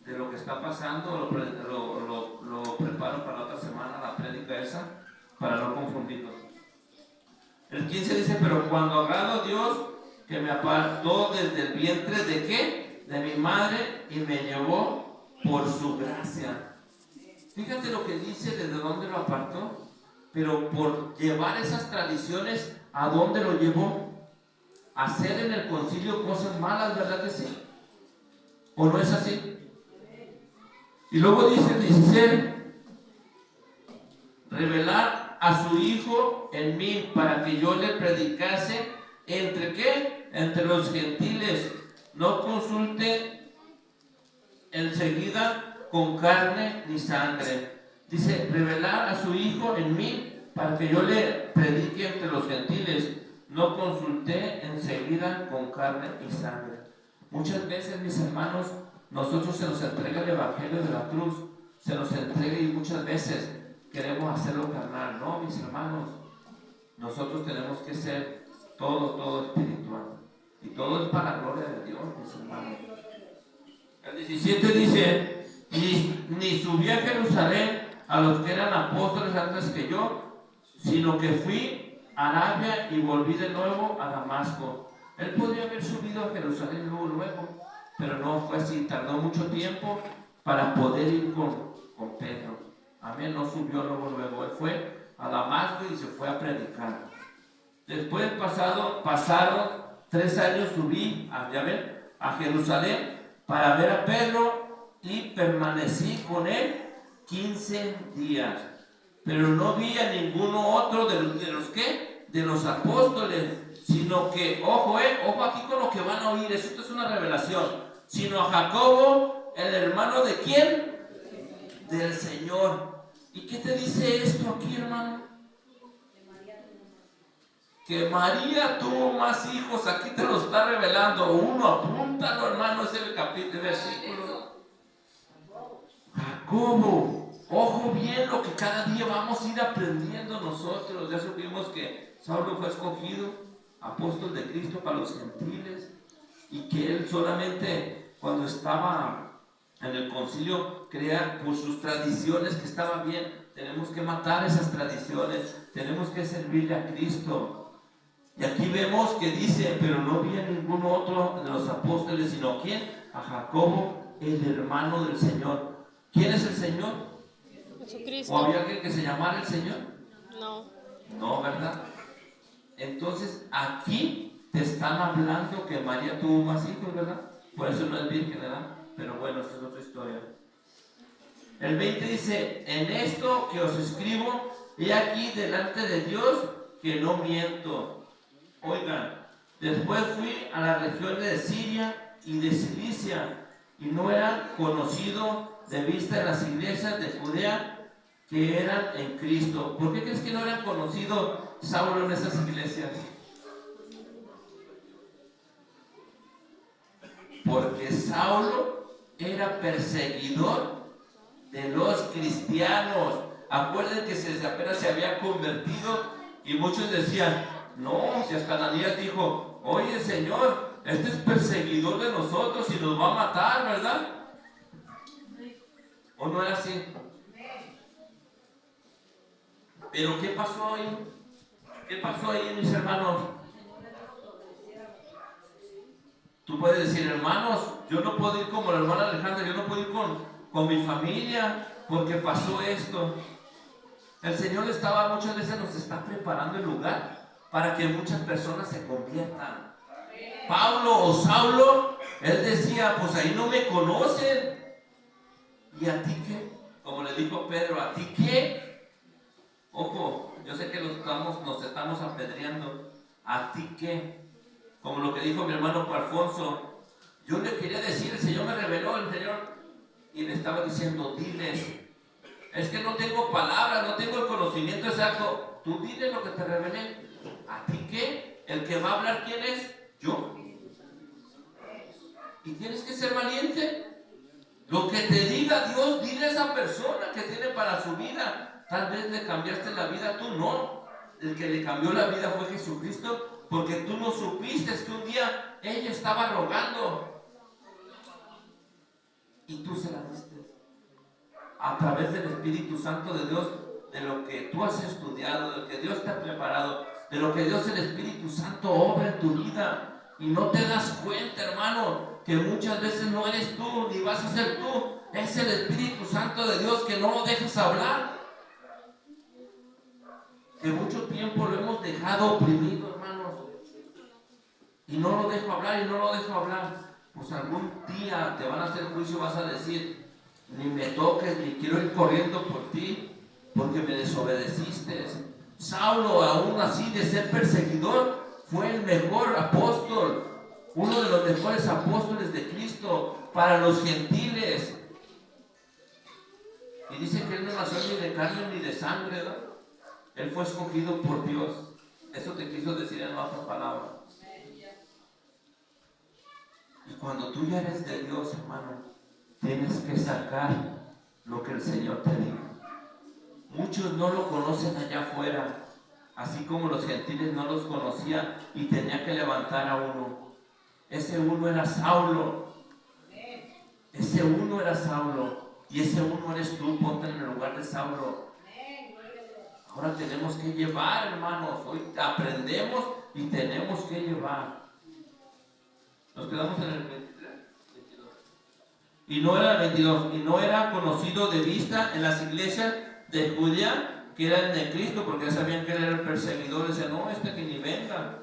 de lo que está pasando, lo preparo para la otra semana, la prédica esa, para no confundirnos. El 15 dice, pero cuando agrado a Dios, que me apartó desde el vientre de ¿qué? De mi madre y me llevó por su gracia. Fíjate lo que dice, desde dónde lo apartó, pero por llevar esas tradiciones, ¿a dónde lo llevó? A hacer en el concilio cosas malas, ¿verdad que sí? ¿O no es así? Y luego dice 16, revelar a su Hijo en mí, para que yo le predicase, ¿entre qué? Entre los gentiles, no consulte enseguida con carne ni sangre. Dice, revelar a su Hijo en mí, para que yo le predique entre los gentiles. No consulté enseguida con carne y sangre. Muchas veces, mis hermanos, nosotros se nos entrega el Evangelio de la cruz, se nos entrega y muchas veces queremos hacerlo carnal. No, mis hermanos, nosotros tenemos que ser todo espiritual. Y todo es para la gloria de Dios, mis hermanos. El 17 dice, ni subí a Jerusalén a los que eran apóstoles antes que yo, sino que fui a Arabia y volví de nuevo a Damasco. Él podría haber subido a Jerusalén luego, pero no fue así, tardó mucho tiempo para poder ir con Pedro. Amén, no subió luego, él fue a Damasco y se fue a predicar. Después pasaron 3 años, subí a Jerusalén para ver a Pedro y permanecí con él 15 días. Pero no vi a ninguno otro de los ¿qué? De los apóstoles, sino que, ojo aquí con lo que van a oír, esto es una revelación, sino a Jacobo, el hermano de ¿quién? Del Señor. ¿Y qué te dice esto aquí, hermano? Que María tuvo más hijos, aquí te lo está revelando. Uno, apúntalo, hermano, es el capítulo, versículo. Jacobo, ojo bien lo que cada día vamos a ir aprendiendo nosotros. Ya supimos que Saulo fue escogido apóstol de Cristo para los gentiles y que él solamente cuando estaba en el concilio creía por sus tradiciones que estaba bien. Tenemos que matar esas tradiciones, tenemos que servirle a Cristo. Y aquí vemos que dice, pero no vi a ningún otro de los apóstoles, sino ¿quién? A Jacobo, el hermano del Señor. ¿Quién es el Señor? Jesucristo. ¿O había alguien que se llamara el Señor? No. No, ¿verdad? Entonces aquí te están hablando que María tuvo más hijos, ¿verdad? Por eso no es virgen, ¿verdad? Pero bueno, esa es otra historia. El 20 dice, en esto que os escribo, he aquí delante de Dios que no miento. Oigan, después fui a las regiones de Siria y de Cilicia, y no eran conocidos de vista en las iglesias de Judea que eran en Cristo. ¿Por qué crees que no eran conocidos Saulo en esas iglesias? Porque Saulo era perseguidor de los cristianos. Acuérdense que apenas se había convertido y muchos decían, no, si hasta Ananías dijo, oye Señor, este es perseguidor de nosotros y nos va a matar, ¿verdad? ¿O no era así? Pero ¿qué pasó ahí? ¿Qué pasó ahí, mis hermanos? Tú puedes decir, hermanos, yo no puedo ir como la hermana Alejandra, yo no puedo ir con mi familia porque pasó esto. El Señor muchas veces nos está preparando el lugar para que muchas personas se conviertan. Pablo o Saulo, él decía, pues ahí no me conocen. ¿Y a ti qué? Como le dijo Pedro, ¿a ti qué? Ojo, yo sé que nos estamos apedreando. ¿A ti qué? Como lo que dijo mi hermano Alfonso, yo le quería decir, el Señor me reveló, el Señor, y le estaba diciendo, diles, es que no tengo palabras, no tengo el conocimiento exacto, tú diles lo que te revelé. ¿A ti qué? El que va a hablar, ¿quién es? Yo. Y tienes que ser valiente. Lo que te diga Dios, dile a esa persona que tiene para su vida. Tal vez le cambiaste la vida, tú no. El que le cambió la vida fue Jesucristo, porque tú no supiste que un día ella estaba rogando y tú se la diste a través del Espíritu Santo de Dios, de lo que tú has estudiado, de lo que Dios te ha preparado, de lo que Dios, el Espíritu Santo, obra en tu vida y no te das cuenta, hermano, que muchas veces no eres tú ni vas a ser tú, es el Espíritu Santo de Dios que no lo dejas hablar, que mucho tiempo lo hemos dejado oprimido, hermanos, y no lo dejo hablar y no lo dejo hablar. Pues algún día te van a hacer juicio, vas a decir, ni me toques, ni quiero ir corriendo por ti, porque me desobedeciste. Saulo, aún así de ser perseguidor, fue el mejor apóstol, uno de los mejores apóstoles de Cristo para los gentiles. Y dice que él no nació ni de carne ni de sangre, ¿no? Él fue escogido por Dios. Eso te quiso decir en otras palabras. Y cuando tú ya eres de Dios, hermano, tienes que sacar lo que el Señor te dijo. Muchos no lo conocen allá afuera, así como los gentiles no los conocían y tenía que levantar a uno. Ese uno era Saulo. Ese uno era Saulo. Y ese uno eres tú. Ponte en el lugar de Saulo. Ahora tenemos que llevar, hermanos. Hoy aprendemos y tenemos que llevar. Nos quedamos en el 23, 22. Y no era el 22. Y no era conocido de vista en las iglesias de Judea que eran de Cristo, porque ya sabían que él era el perseguidor. Decían, no, que ni venga.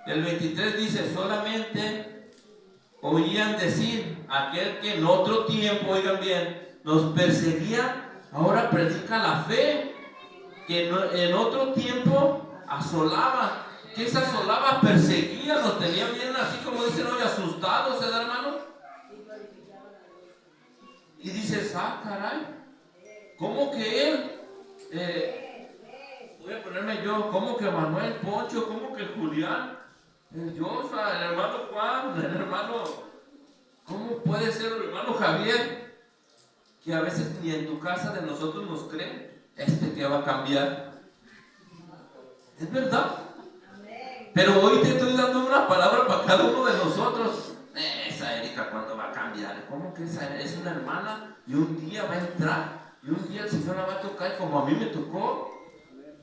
El 23 dice, solamente oían decir, aquel que en otro tiempo, oigan bien, nos perseguía, ahora predica la fe, que en otro tiempo asolaba. ¿Qué se asolaba? Perseguía, nos tenía bien así como dicen hoy, asustados, ¿verdad, hermano? Y dices, caray, ¿cómo que él? Voy a ponerme yo, ¿cómo que Manuel, Poncho, cómo que Julián, el Joshua, el hermano Juan, el hermano, ¿cómo puede ser el hermano Javier? Que a veces ni en tu casa de nosotros nos creen, que va a cambiar. Es verdad. Pero hoy te estoy dando una palabra para cada uno de nosotros. Esa Erika, ¿cuándo va a cambiar? ¿Cómo que esa es una hermana? Y un día va a entrar. Y un día el Señor la va a tocar como a mí me tocó.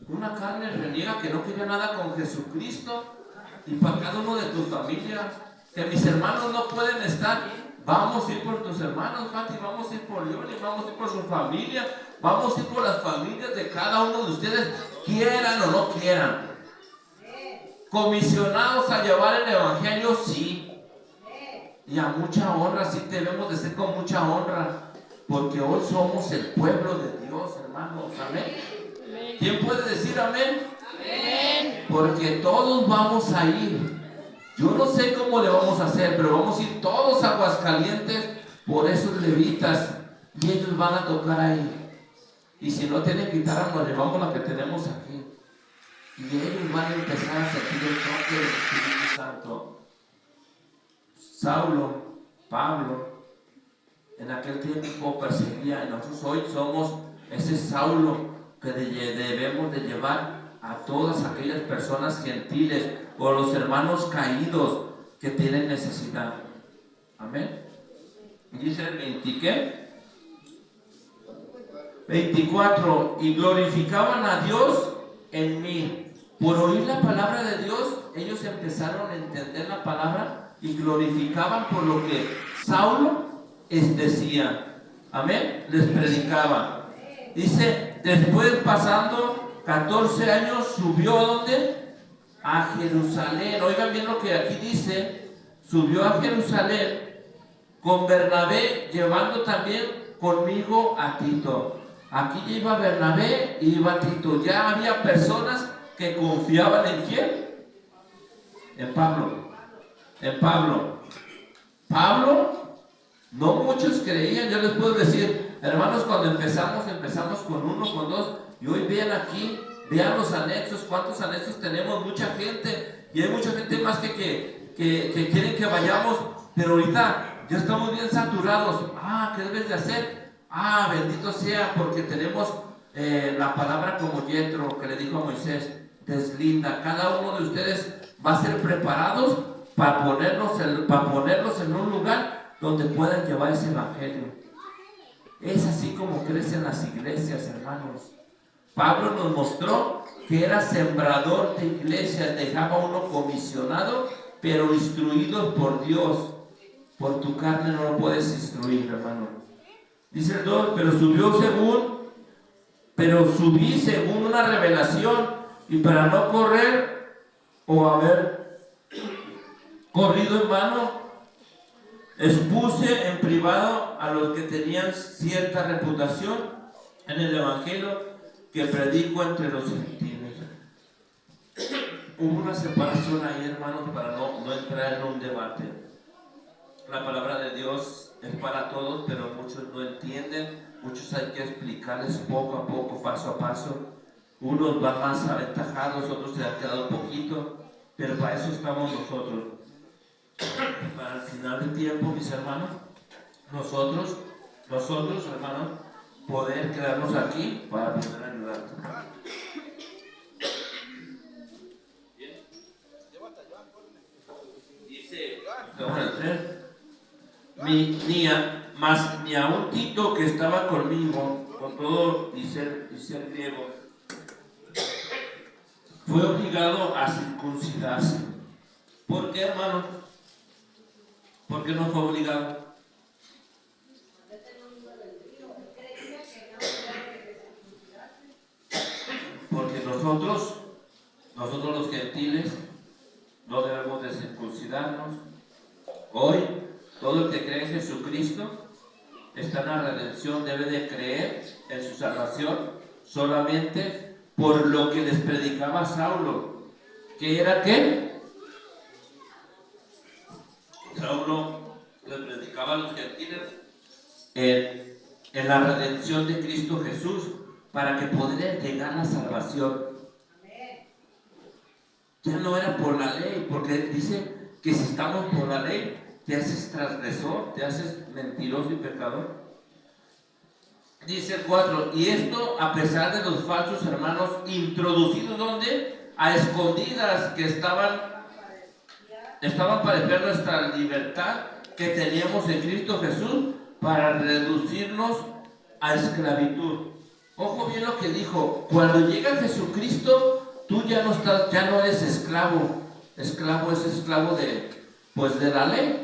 Una carne reniega que no quería nada con Jesucristo. Y para cada uno de tus familias, que mis hermanos no pueden estar. Vamos a ir por tus hermanos, Fati. Vamos a ir por León y vamos a ir por su familia. Vamos a ir por las familias de cada uno de ustedes, quieran o no quieran. Comisionados a llevar el evangelio, sí. y a mucha honra, sí debemos de ser con mucha honra, porque hoy somos el pueblo de Dios, hermanos, amén. Amén. ¿Quién puede decir amén? Amén. Porque todos vamos a ir. Yo no sé cómo le vamos a hacer, pero vamos a ir todos a Aguascalientes por esos levitas y ellos van a tocar ahí. Y si no tienen guitarra, nos llevamos la que tenemos aquí. Y ellos van a empezar a sentir el toque del Espíritu Santo. Saulo, Pablo, en aquel tiempo perseguía, y nosotros hoy somos ese Saulo que debemos de llevar a todas aquellas personas gentiles o los hermanos caídos que tienen necesidad. Amén. Dice el 24, y glorificaban a Dios en mí. Por oír la palabra de Dios, ellos empezaron a entender la palabra y glorificaban por lo que Saulo decía. Amén. Les predicaba. Dice, después pasando 14 años, subió ¿a dónde? A Jerusalén. Oigan bien lo que aquí dice. Subió a Jerusalén con Bernabé, llevando también conmigo a Tito. Aquí ya iba Bernabé y iba Tito. Ya había personas que confiaban en ¿quién? En Pablo. En Pablo. Pablo, no muchos creían. Yo les puedo decir, hermanos, cuando empezamos con uno, con dos, y hoy vean aquí, vean los anexos, cuántos anexos tenemos, mucha gente, y hay mucha gente más que quieren que vayamos, pero ahorita ya estamos bien saturados. ¿Qué debes de hacer? Bendito sea, porque tenemos la palabra como Yetro, que le dijo a Moisés, deslinda. Cada uno de ustedes va a ser preparados para ponerlos en un lugar donde puedan llevar ese evangelio. Es así como crecen las iglesias, hermanos. Pablo nos mostró que era sembrador de iglesias, dejaba uno comisionado, pero instruido por Dios. Por tu carne no lo puedes instruir, hermano. Dice el 2, pero subí según una revelación, y para no correr o haber corrido en vano, expuse en privado a los que tenían cierta reputación en el evangelio que predico entre los gentiles. Hubo una separación ahí, hermanos, para no entrar en un debate. La palabra de Dios es para todos, pero muchos no entienden. Muchos hay que explicarles poco a poco, paso a paso. Unos van más aventajados, otros se han quedado un poquito, pero para eso estamos nosotros. Para el final del tiempo, mis hermanos, nosotros, hermanos, poder quedarnos aquí para poder ayudar. Dice, ni a un Tito que estaba conmigo, con todo y ser griego, fue obligado a circuncidarse. ¿Por qué, hermano? ¿Por qué no fue obligado? Porque nosotros los gentiles, no debemos de circuncidarnos. Hoy, todo el que cree en Jesucristo está en la redención, debe de creer en su salvación solamente por lo que les predicaba Saulo. ¿Qué era qué? Saulo les predicaba a los gentiles en la redención de Cristo Jesús para que pudieran llegar a la salvación. Ya no era por la ley, porque dice que si estamos por la ley, te haces transgresor, te haces mentiroso y pecador. Dice el 4, y esto a pesar de los falsos hermanos introducidos ¿dónde? A escondidas, que estaban para espiar nuestra libertad que teníamos en Cristo Jesús, para reducirnos a esclavitud. Ojo bien lo que dijo, cuando llega Jesucristo, tú ya no eres esclavo. Esclavo es esclavo de la ley.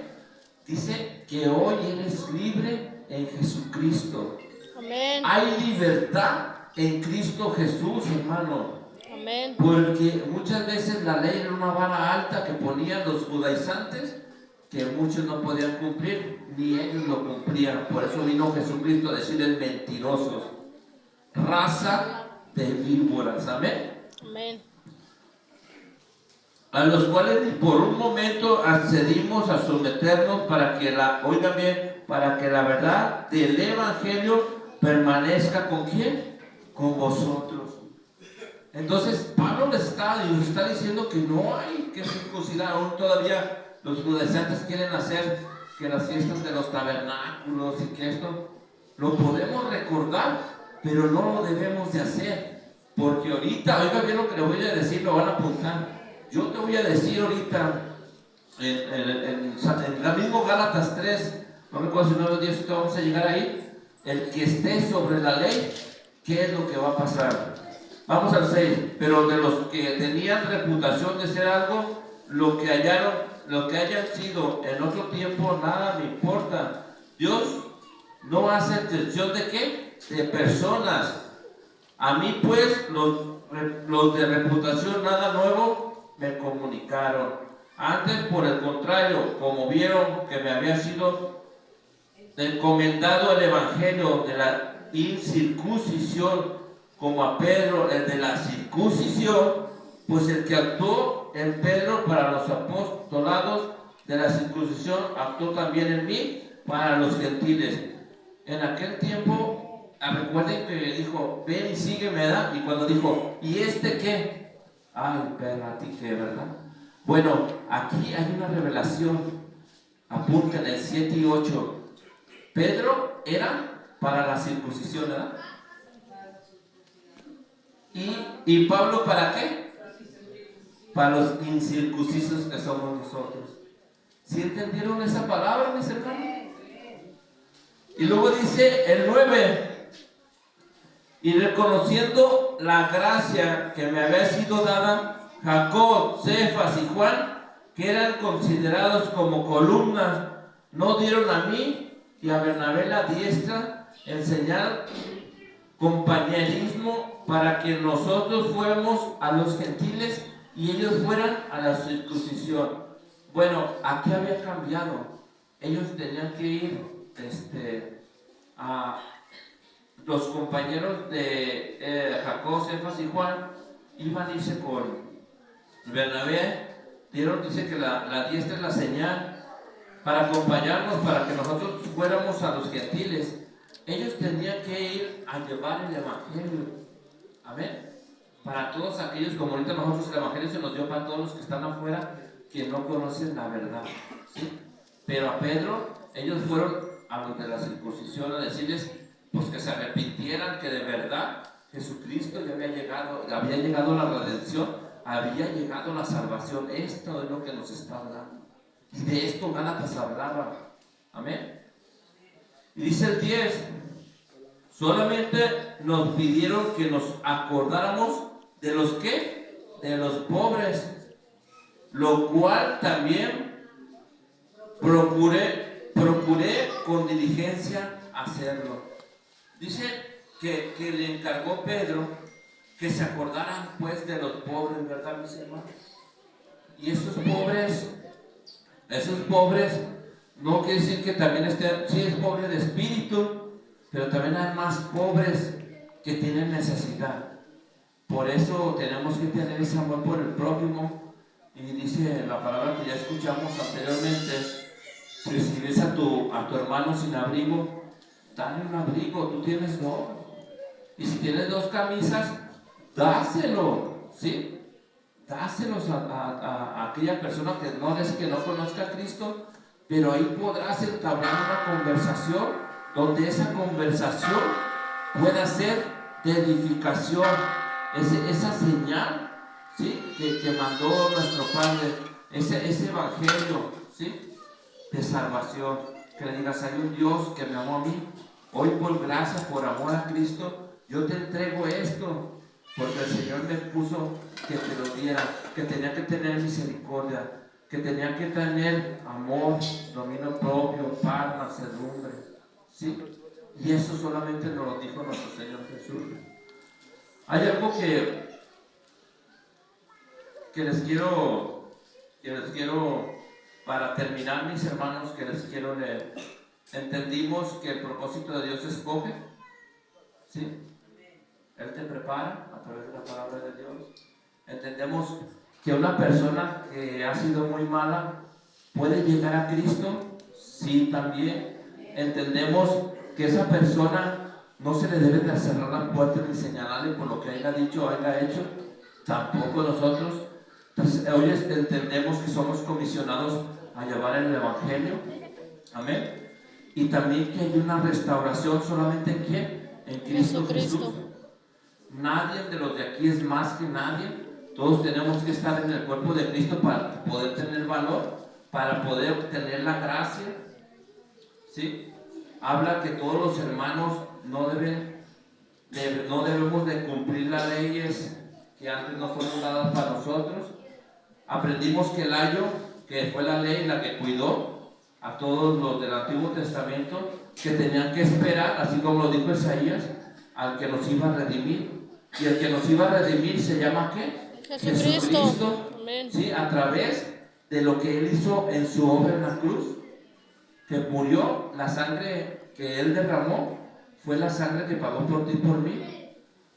Dice que hoy eres libre en Jesucristo. Amén. Hay libertad en Cristo Jesús, hermano. Amén. Porque muchas veces la ley era una vara alta que ponían los judaizantes, que muchos no podían cumplir, ni ellos lo cumplían. Por eso vino Jesucristo a decirles mentirosos, raza de víboras, amén. Amén. A los cuales ni por un momento accedimos a someternos para que oigan bien, para que la verdad del Evangelio permanezca ¿con quién? Con vosotros. Entonces Pablo les está diciendo que no hay que circuncidar. Aún todavía los judaizantes quieren hacer que las fiestas de los tabernáculos y que esto lo podemos recordar, pero no lo debemos de hacer, porque ahorita, oiga bien lo que le voy a decir, lo van a apuntar. Yo te voy a decir ahorita en el mismo Gálatas 3, no recuerdo si 9 o 10, vamos a llegar ahí. El que esté sobre la ley, ¿qué es lo que va a pasar? Vamos al 6. Pero de los que tenían reputación de ser algo, lo que hayan sido en otro tiempo, nada me importa. Dios no hace excepción de ¿qué? De personas. A mí pues los de reputación nada nuevo me comunicaron. Antes, por el contrario, como vieron que me había sido encomendado el evangelio de la incircuncisión, como a Pedro el de la circuncisión, pues el que actuó en Pedro para los apostolados de la circuncisión, actuó también en mí para los gentiles. En aquel tiempo, recuerden que dijo, ven y sígueme, ¿verdad? Y cuando dijo, ¿y este qué? Ay, pero a ti qué, ¿verdad? Bueno, aquí hay una revelación. Apunten el 7 y 8. Pedro era para la circuncisión, ¿verdad? ¿Y Pablo para qué? Para los incircuncisos que somos nosotros. ¿Sí entendieron esa palabra, mis hermanos? Y luego dice el 9. Y reconociendo la gracia que me había sido dada, Jacob, Cefas y Juan, que eran considerados como columnas, no dieron a mí y a Bernabé la diestra, enseñar compañerismo para que nosotros fuéramos a los gentiles y ellos fueran a la circuncisión. Bueno, aquí había cambiado. Ellos tenían que ir a los compañeros de Jacob, Cefas y Juan, iban a irse con Bernabé. Dice que la diestra es la señal para acompañarnos, para que nosotros fuéramos a los gentiles. Ellos tenían que ir a llevar el evangelio, amén, para todos aquellos, como ahorita nosotros el evangelio se nos dio para todos los que están afuera, que no conocen la verdad, ¿sí? Pero a Pedro, ellos fueron a los de la circuncisión a decirles pues que se arrepintieran, que de verdad Jesucristo ya había llegado la redención, había llegado la salvación. Esto es lo que nos está hablando, y de esto Gálatas hablaba, amén. Y dice el 10, solamente nos pidieron que nos acordáramos de los ¿qué? De los pobres, lo cual también procuré con diligencia hacerlo. Dice que le encargó Pedro que se acordaran pues de los pobres, ¿verdad, mis hermanos? Y esos pobres no quiere decir que también sí es pobre de espíritu, pero también hay más pobres que tienen necesidad. Por eso tenemos que tener ese amor por el prójimo. Y dice la palabra que ya escuchamos anteriormente, si ves a tu hermano sin abrigo, dale un abrigo. Tú tienes dos, y si tienes dos camisas, dáselo, ¿sí? Dáselos a aquella persona que no conozca a Cristo, pero ahí podrás entablar una conversación donde esa conversación pueda ser de edificación, esa señal, ¿sí? que mandó nuestro Padre, ese evangelio, ¿sí? De salvación, que le digas, hay un Dios que me amó a mí, hoy por gracia, por amor a Cristo, yo te entrego esto, porque el Señor me puso que te lo diera, que tenía que tener misericordia, que tenía que tener amor, dominio propio, paz, mansedumbre, ¿sí? Y eso solamente nos lo dijo nuestro Señor Jesús. Hay algo que les quiero Para terminar, mis hermanos, que les quiero leer. Entendimos que el propósito de Dios escoge, ¿sí? Él te prepara a través de la palabra de Dios. Entendemos que una persona que ha sido muy mala puede llegar a Cristo, sí, también. Entendemos que esa persona no se le debe de cerrar la puerta ni señalarle por lo que haya dicho o haya hecho, tampoco nosotros. Entonces, hoy entendemos que somos comisionados a llevar el Evangelio, amén. Y también que hay una restauración solamente en ¿quién? En Cristo Jesús. Nadie de los de aquí es más que nadie. Todos tenemos que estar en el cuerpo de Cristo para poder tener valor, para poder tener la gracia, ¿sí? Habla que todos los hermanos no debemos de cumplir las leyes que antes no fueron dadas para nosotros. Aprendimos que el ayo, que fue la ley la que cuidó a todos los del Antiguo Testamento, que tenían que esperar, así como lo dijo Isaías, al que nos iba a redimir. Y el que nos iba a redimir se llama ¿qué? Jesucristo. Amén. ¿Sí? A través de lo que Él hizo en su obra en la cruz, que murió, la sangre que Él derramó fue la sangre que pagó por ti y por mí.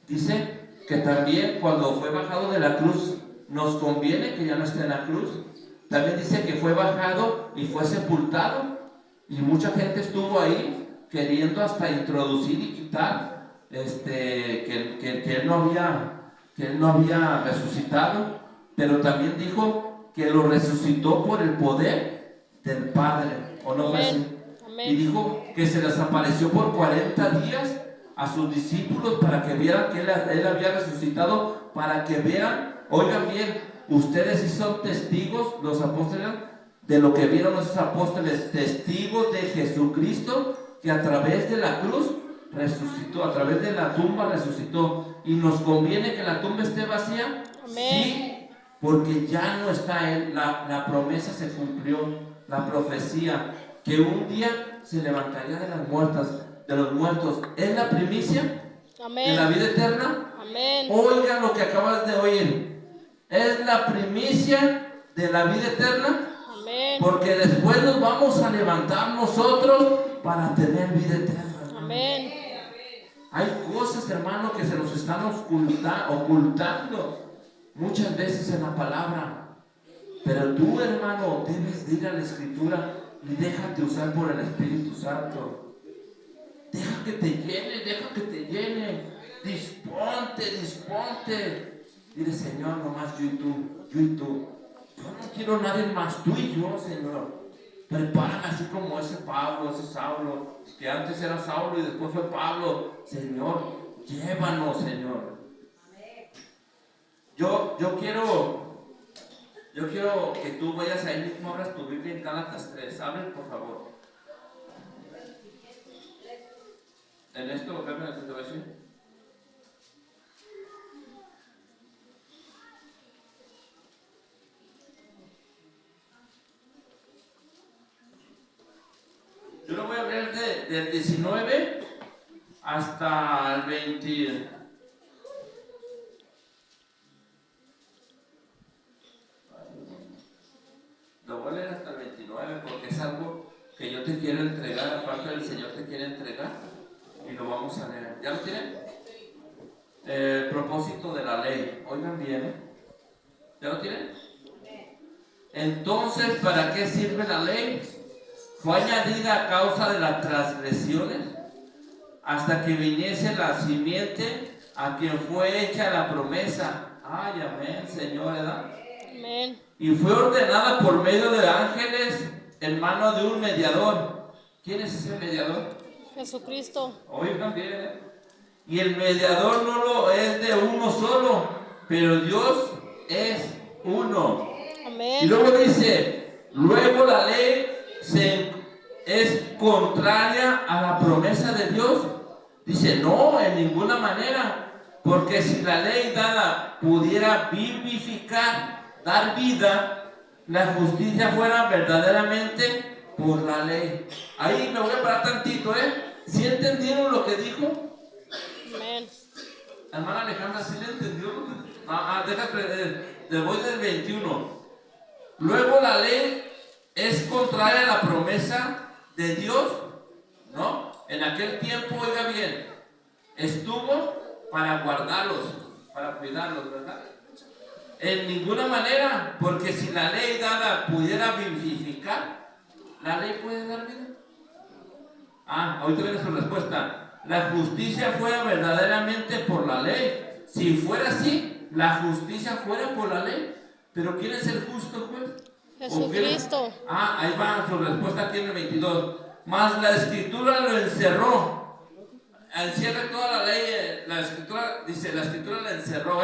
Dice que también cuando fue bajado de la cruz, nos conviene que ya no esté en la cruz. También dice que fue bajado y fue sepultado, y mucha gente estuvo ahí queriendo hasta introducir y quitar que él no había resucitado, pero también dijo que lo resucitó por el poder del Padre, ¿o no fue así? Amén. Y dijo que se les apareció por 40 días a sus discípulos para que vieran que él había resucitado, para que vean, oigan bien, ustedes sí son testigos, los apóstoles, de lo que vieron esos apóstoles, testigos de Jesucristo, que a través de la cruz resucitó, a través de la tumba resucitó. Y nos conviene que la tumba esté vacía. Amén. Sí, porque ya no está Él. La promesa se cumplió, la profecía, que un día se levantaría de los muertos. ¿Es la primicia? Amén. ¿De la vida eterna? Amén. Oigan lo que acabas de oír. Es la primicia de la vida eterna. Amén. Porque después nos vamos a levantar nosotros para tener vida eterna. Amén. Hay cosas, hermano, que se nos están ocultando muchas veces en la palabra. Pero tú, hermano, debes de ir a la Escritura y déjate usar por el Espíritu Santo. Deja que te llene. Disponte. Dile, Señor, nomás yo y tú. Yo no quiero nadie más, tú y yo, Señor. Prepárame así como ese Saulo, que antes era Saulo y después fue Pablo. Señor, llévanos, Señor. Yo quiero que tú vayas ahí mismo, abras tu Biblia en Gálatas 3. Abre, por favor. En esto lo que me te voy a decir. Yo lo voy a ver del 19 hasta el 20. Lo voy a leer hasta el 29 porque es algo que yo te quiero entregar, aparte del Señor te quiere entregar, y lo vamos a leer. ¿Ya lo tienen? El propósito de la ley. Oigan bien, ¿ya lo tienen? Entonces, ¿para qué sirve la ley? Fue añadida a causa de las transgresiones, hasta que viniese la simiente a quien fue hecha la promesa. Ay, amén, Señor, ¿verdad? Amén. Y fue ordenada por medio de ángeles en mano de un mediador. ¿Quién es ese mediador? Jesucristo. Oigan bien. Y el mediador no lo es de uno solo, pero Dios es uno. Amén. Y luego dice, luego la ley es contraria a la promesa de Dios. Dice, no, en ninguna manera, porque si la ley dada pudiera vivificar, dar vida, la justicia fuera verdaderamente por la ley. Ahí me voy a parar tantito, ¿Sí entendieron lo que dijo? Amén. Hermana Alejandra, ¿sí le entendió? Déjate, le voy del 21. Luego la ley es contraria a la promesa de Dios, ¿no? En aquel tiempo, oiga bien, estuvo para guardarlos, para cuidarlos, ¿verdad? En ninguna manera, porque si la ley dada pudiera vivificar, ¿la ley puede dar vida? Ahorita viene su respuesta. La justicia fuera verdaderamente por la ley. Si fuera así, la justicia fuera por la ley. Pero ¿quién es el justo, pues? Jesucristo. Ahí va su respuesta aquí en el 22. Mas la escritura lo encerró. Encierra toda la ley. La escritura, dice, la escritura la encerró,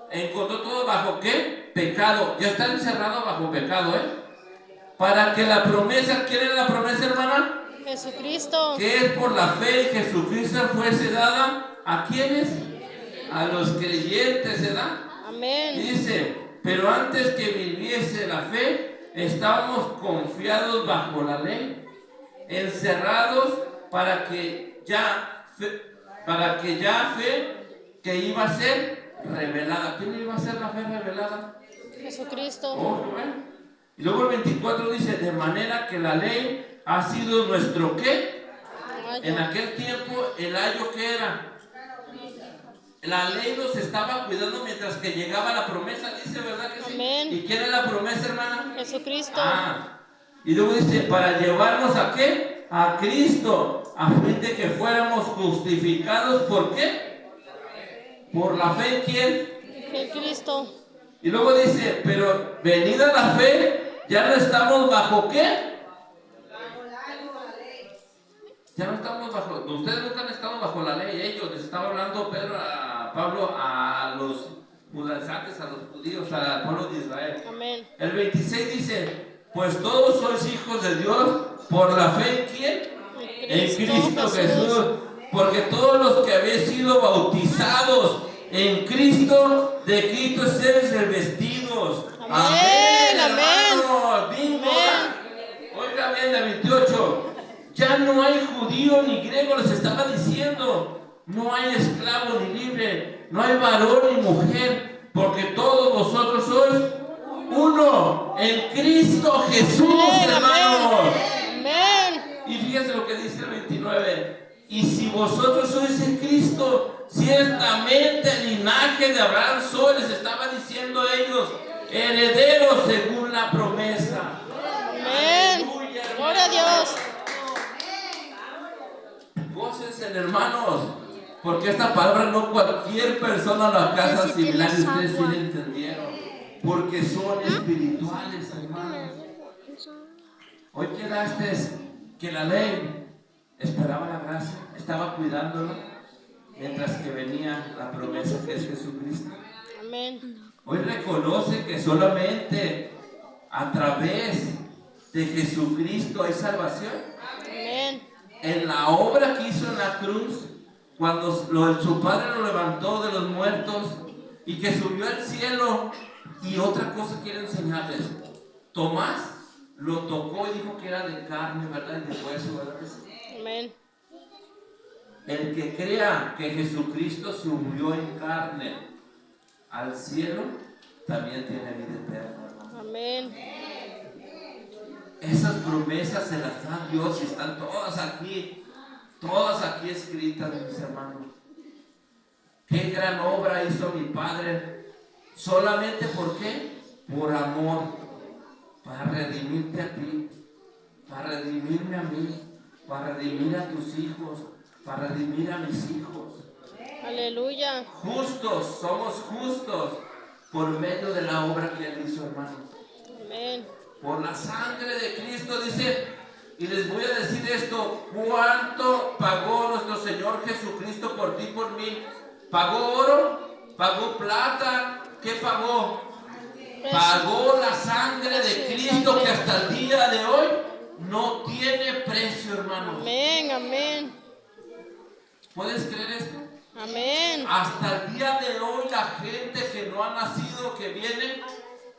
encontró todo bajo ¿qué? Pecado. Ya está encerrado bajo pecado, para que la promesa, ¿quién es la promesa, hermana? Jesucristo. Que es por la fe en Jesucristo fuese dada ¿a quiénes? A los creyentes, ¿verdad? Amén. Y dice, pero antes que viniese la fe, estábamos confiados bajo la ley, encerrados para que ya fe que iba a ser revelada. ¿Quién iba a ser la fe revelada? Jesucristo. Bueno. Y luego el 24 dice, de manera que la ley ha sido nuestro ¿qué? En aquel tiempo, ¿el ayo qué era? La ley nos estaba cuidando mientras que llegaba la promesa, dice, ¿verdad que sí? Amén. ¿Y quién es la promesa, hermana? Jesucristo. Y luego dice, para llevarnos ¿a qué? A Cristo, a fin de que fuéramos justificados, ¿por qué? Por la fe en quién? En Cristo. Y luego dice, pero venida la fe, ya no estamos bajo ¿qué? Ya no estamos bajo, ustedes nunca han estado bajo la ley, ellos, les estaba hablando Pablo a los judaizantes, a los judíos, al pueblo de Israel. Amén. El 26 dice, pues todos sois hijos de Dios por la fe en ¿quién? En Cristo Jesús. Porque todos los que habéis sido bautizados en Cristo, de Cristo seréis revestidos. Amén, hermanos. Bingo. Oiga bien, el 28. Ya no hay judío ni griego, les estaba diciendo. No hay esclavo ni libre, no hay varón ni mujer, porque todos vosotros sois uno en Cristo Jesús, hermanos. Amén. Y fíjense lo que dice el 29. Y si vosotros sois en Cristo, ciertamente el linaje de Abraham sois, les estaba diciendo ellos, herederos según la promesa. Amén. Aleluya, Gloria a Dios. Gócense, hermanos, porque esta palabra no cualquier persona la alcanza a asimilar y ustedes sí la entendieron, porque son espirituales, hermanos. Hoy quedaste que la ley esperaba la gracia, estaba cuidándolo, mientras que venía la promesa que es Jesucristo. Amén. Hoy reconoce que solamente a través de Jesucristo hay salvación. Amén. En la obra que hizo en la cruz, cuando su Padre lo levantó de los muertos y que subió al cielo. Y otra cosa quiero enseñarles. Tomás lo tocó y dijo que era de carne, ¿verdad? Y de hueso, ¿verdad? Amén. El que crea que Jesucristo subió en carne al cielo, también tiene vida eterna, hermano. Amén. Esas promesas se las da Dios y están todas aquí escritas, mis hermanos. Qué gran obra hizo mi Padre, solamente ¿por qué? Por amor, para redimirte a ti, para redimirme a mí, para redimir a tus hijos, para redimir a mis hijos. Aleluya. Justos, somos justos por medio de la obra que Él hizo, hermano. Amén. Por la sangre de Cristo, dice, y les voy a decir esto, ¿cuánto pagó nuestro Señor Jesucristo por ti y por mí? ¿Pagó oro? ¿Pagó plata? ¿Qué pagó? Pagó la sangre de Cristo, que hasta el día de hoy no tiene precio, hermanos. Amén, amén. ¿Puedes creer esto? Amén. Hasta el día de hoy la gente que no ha nacido, que viene,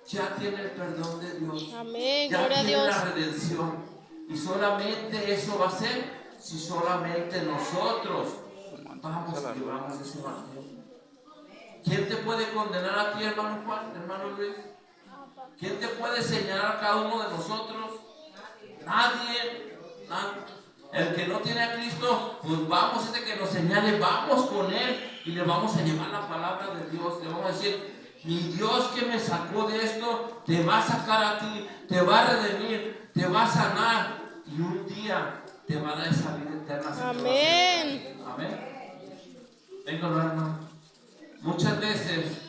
ya tiene el perdón de Dios. Amén, ya gloria a tiene Dios. la redención. Y solamente eso va a ser si solamente nosotros vamos y llevamos ese evangelio. ¿Quién te puede condenar a ti, hermano Juan, hermano Luis? ¿Quién te puede señalar a cada uno de nosotros? Nadie. El que no tiene a Cristo, pues vamos, ese que nos señale, vamos con Él y le vamos a llevar la palabra de Dios. Le vamos a decir: mi Dios que me sacó de esto, te va a sacar a ti, te va a redimir, te va a sanar y un día te va a dar esa vida eterna. Amén. Amén. Venga, hermano. Muchas veces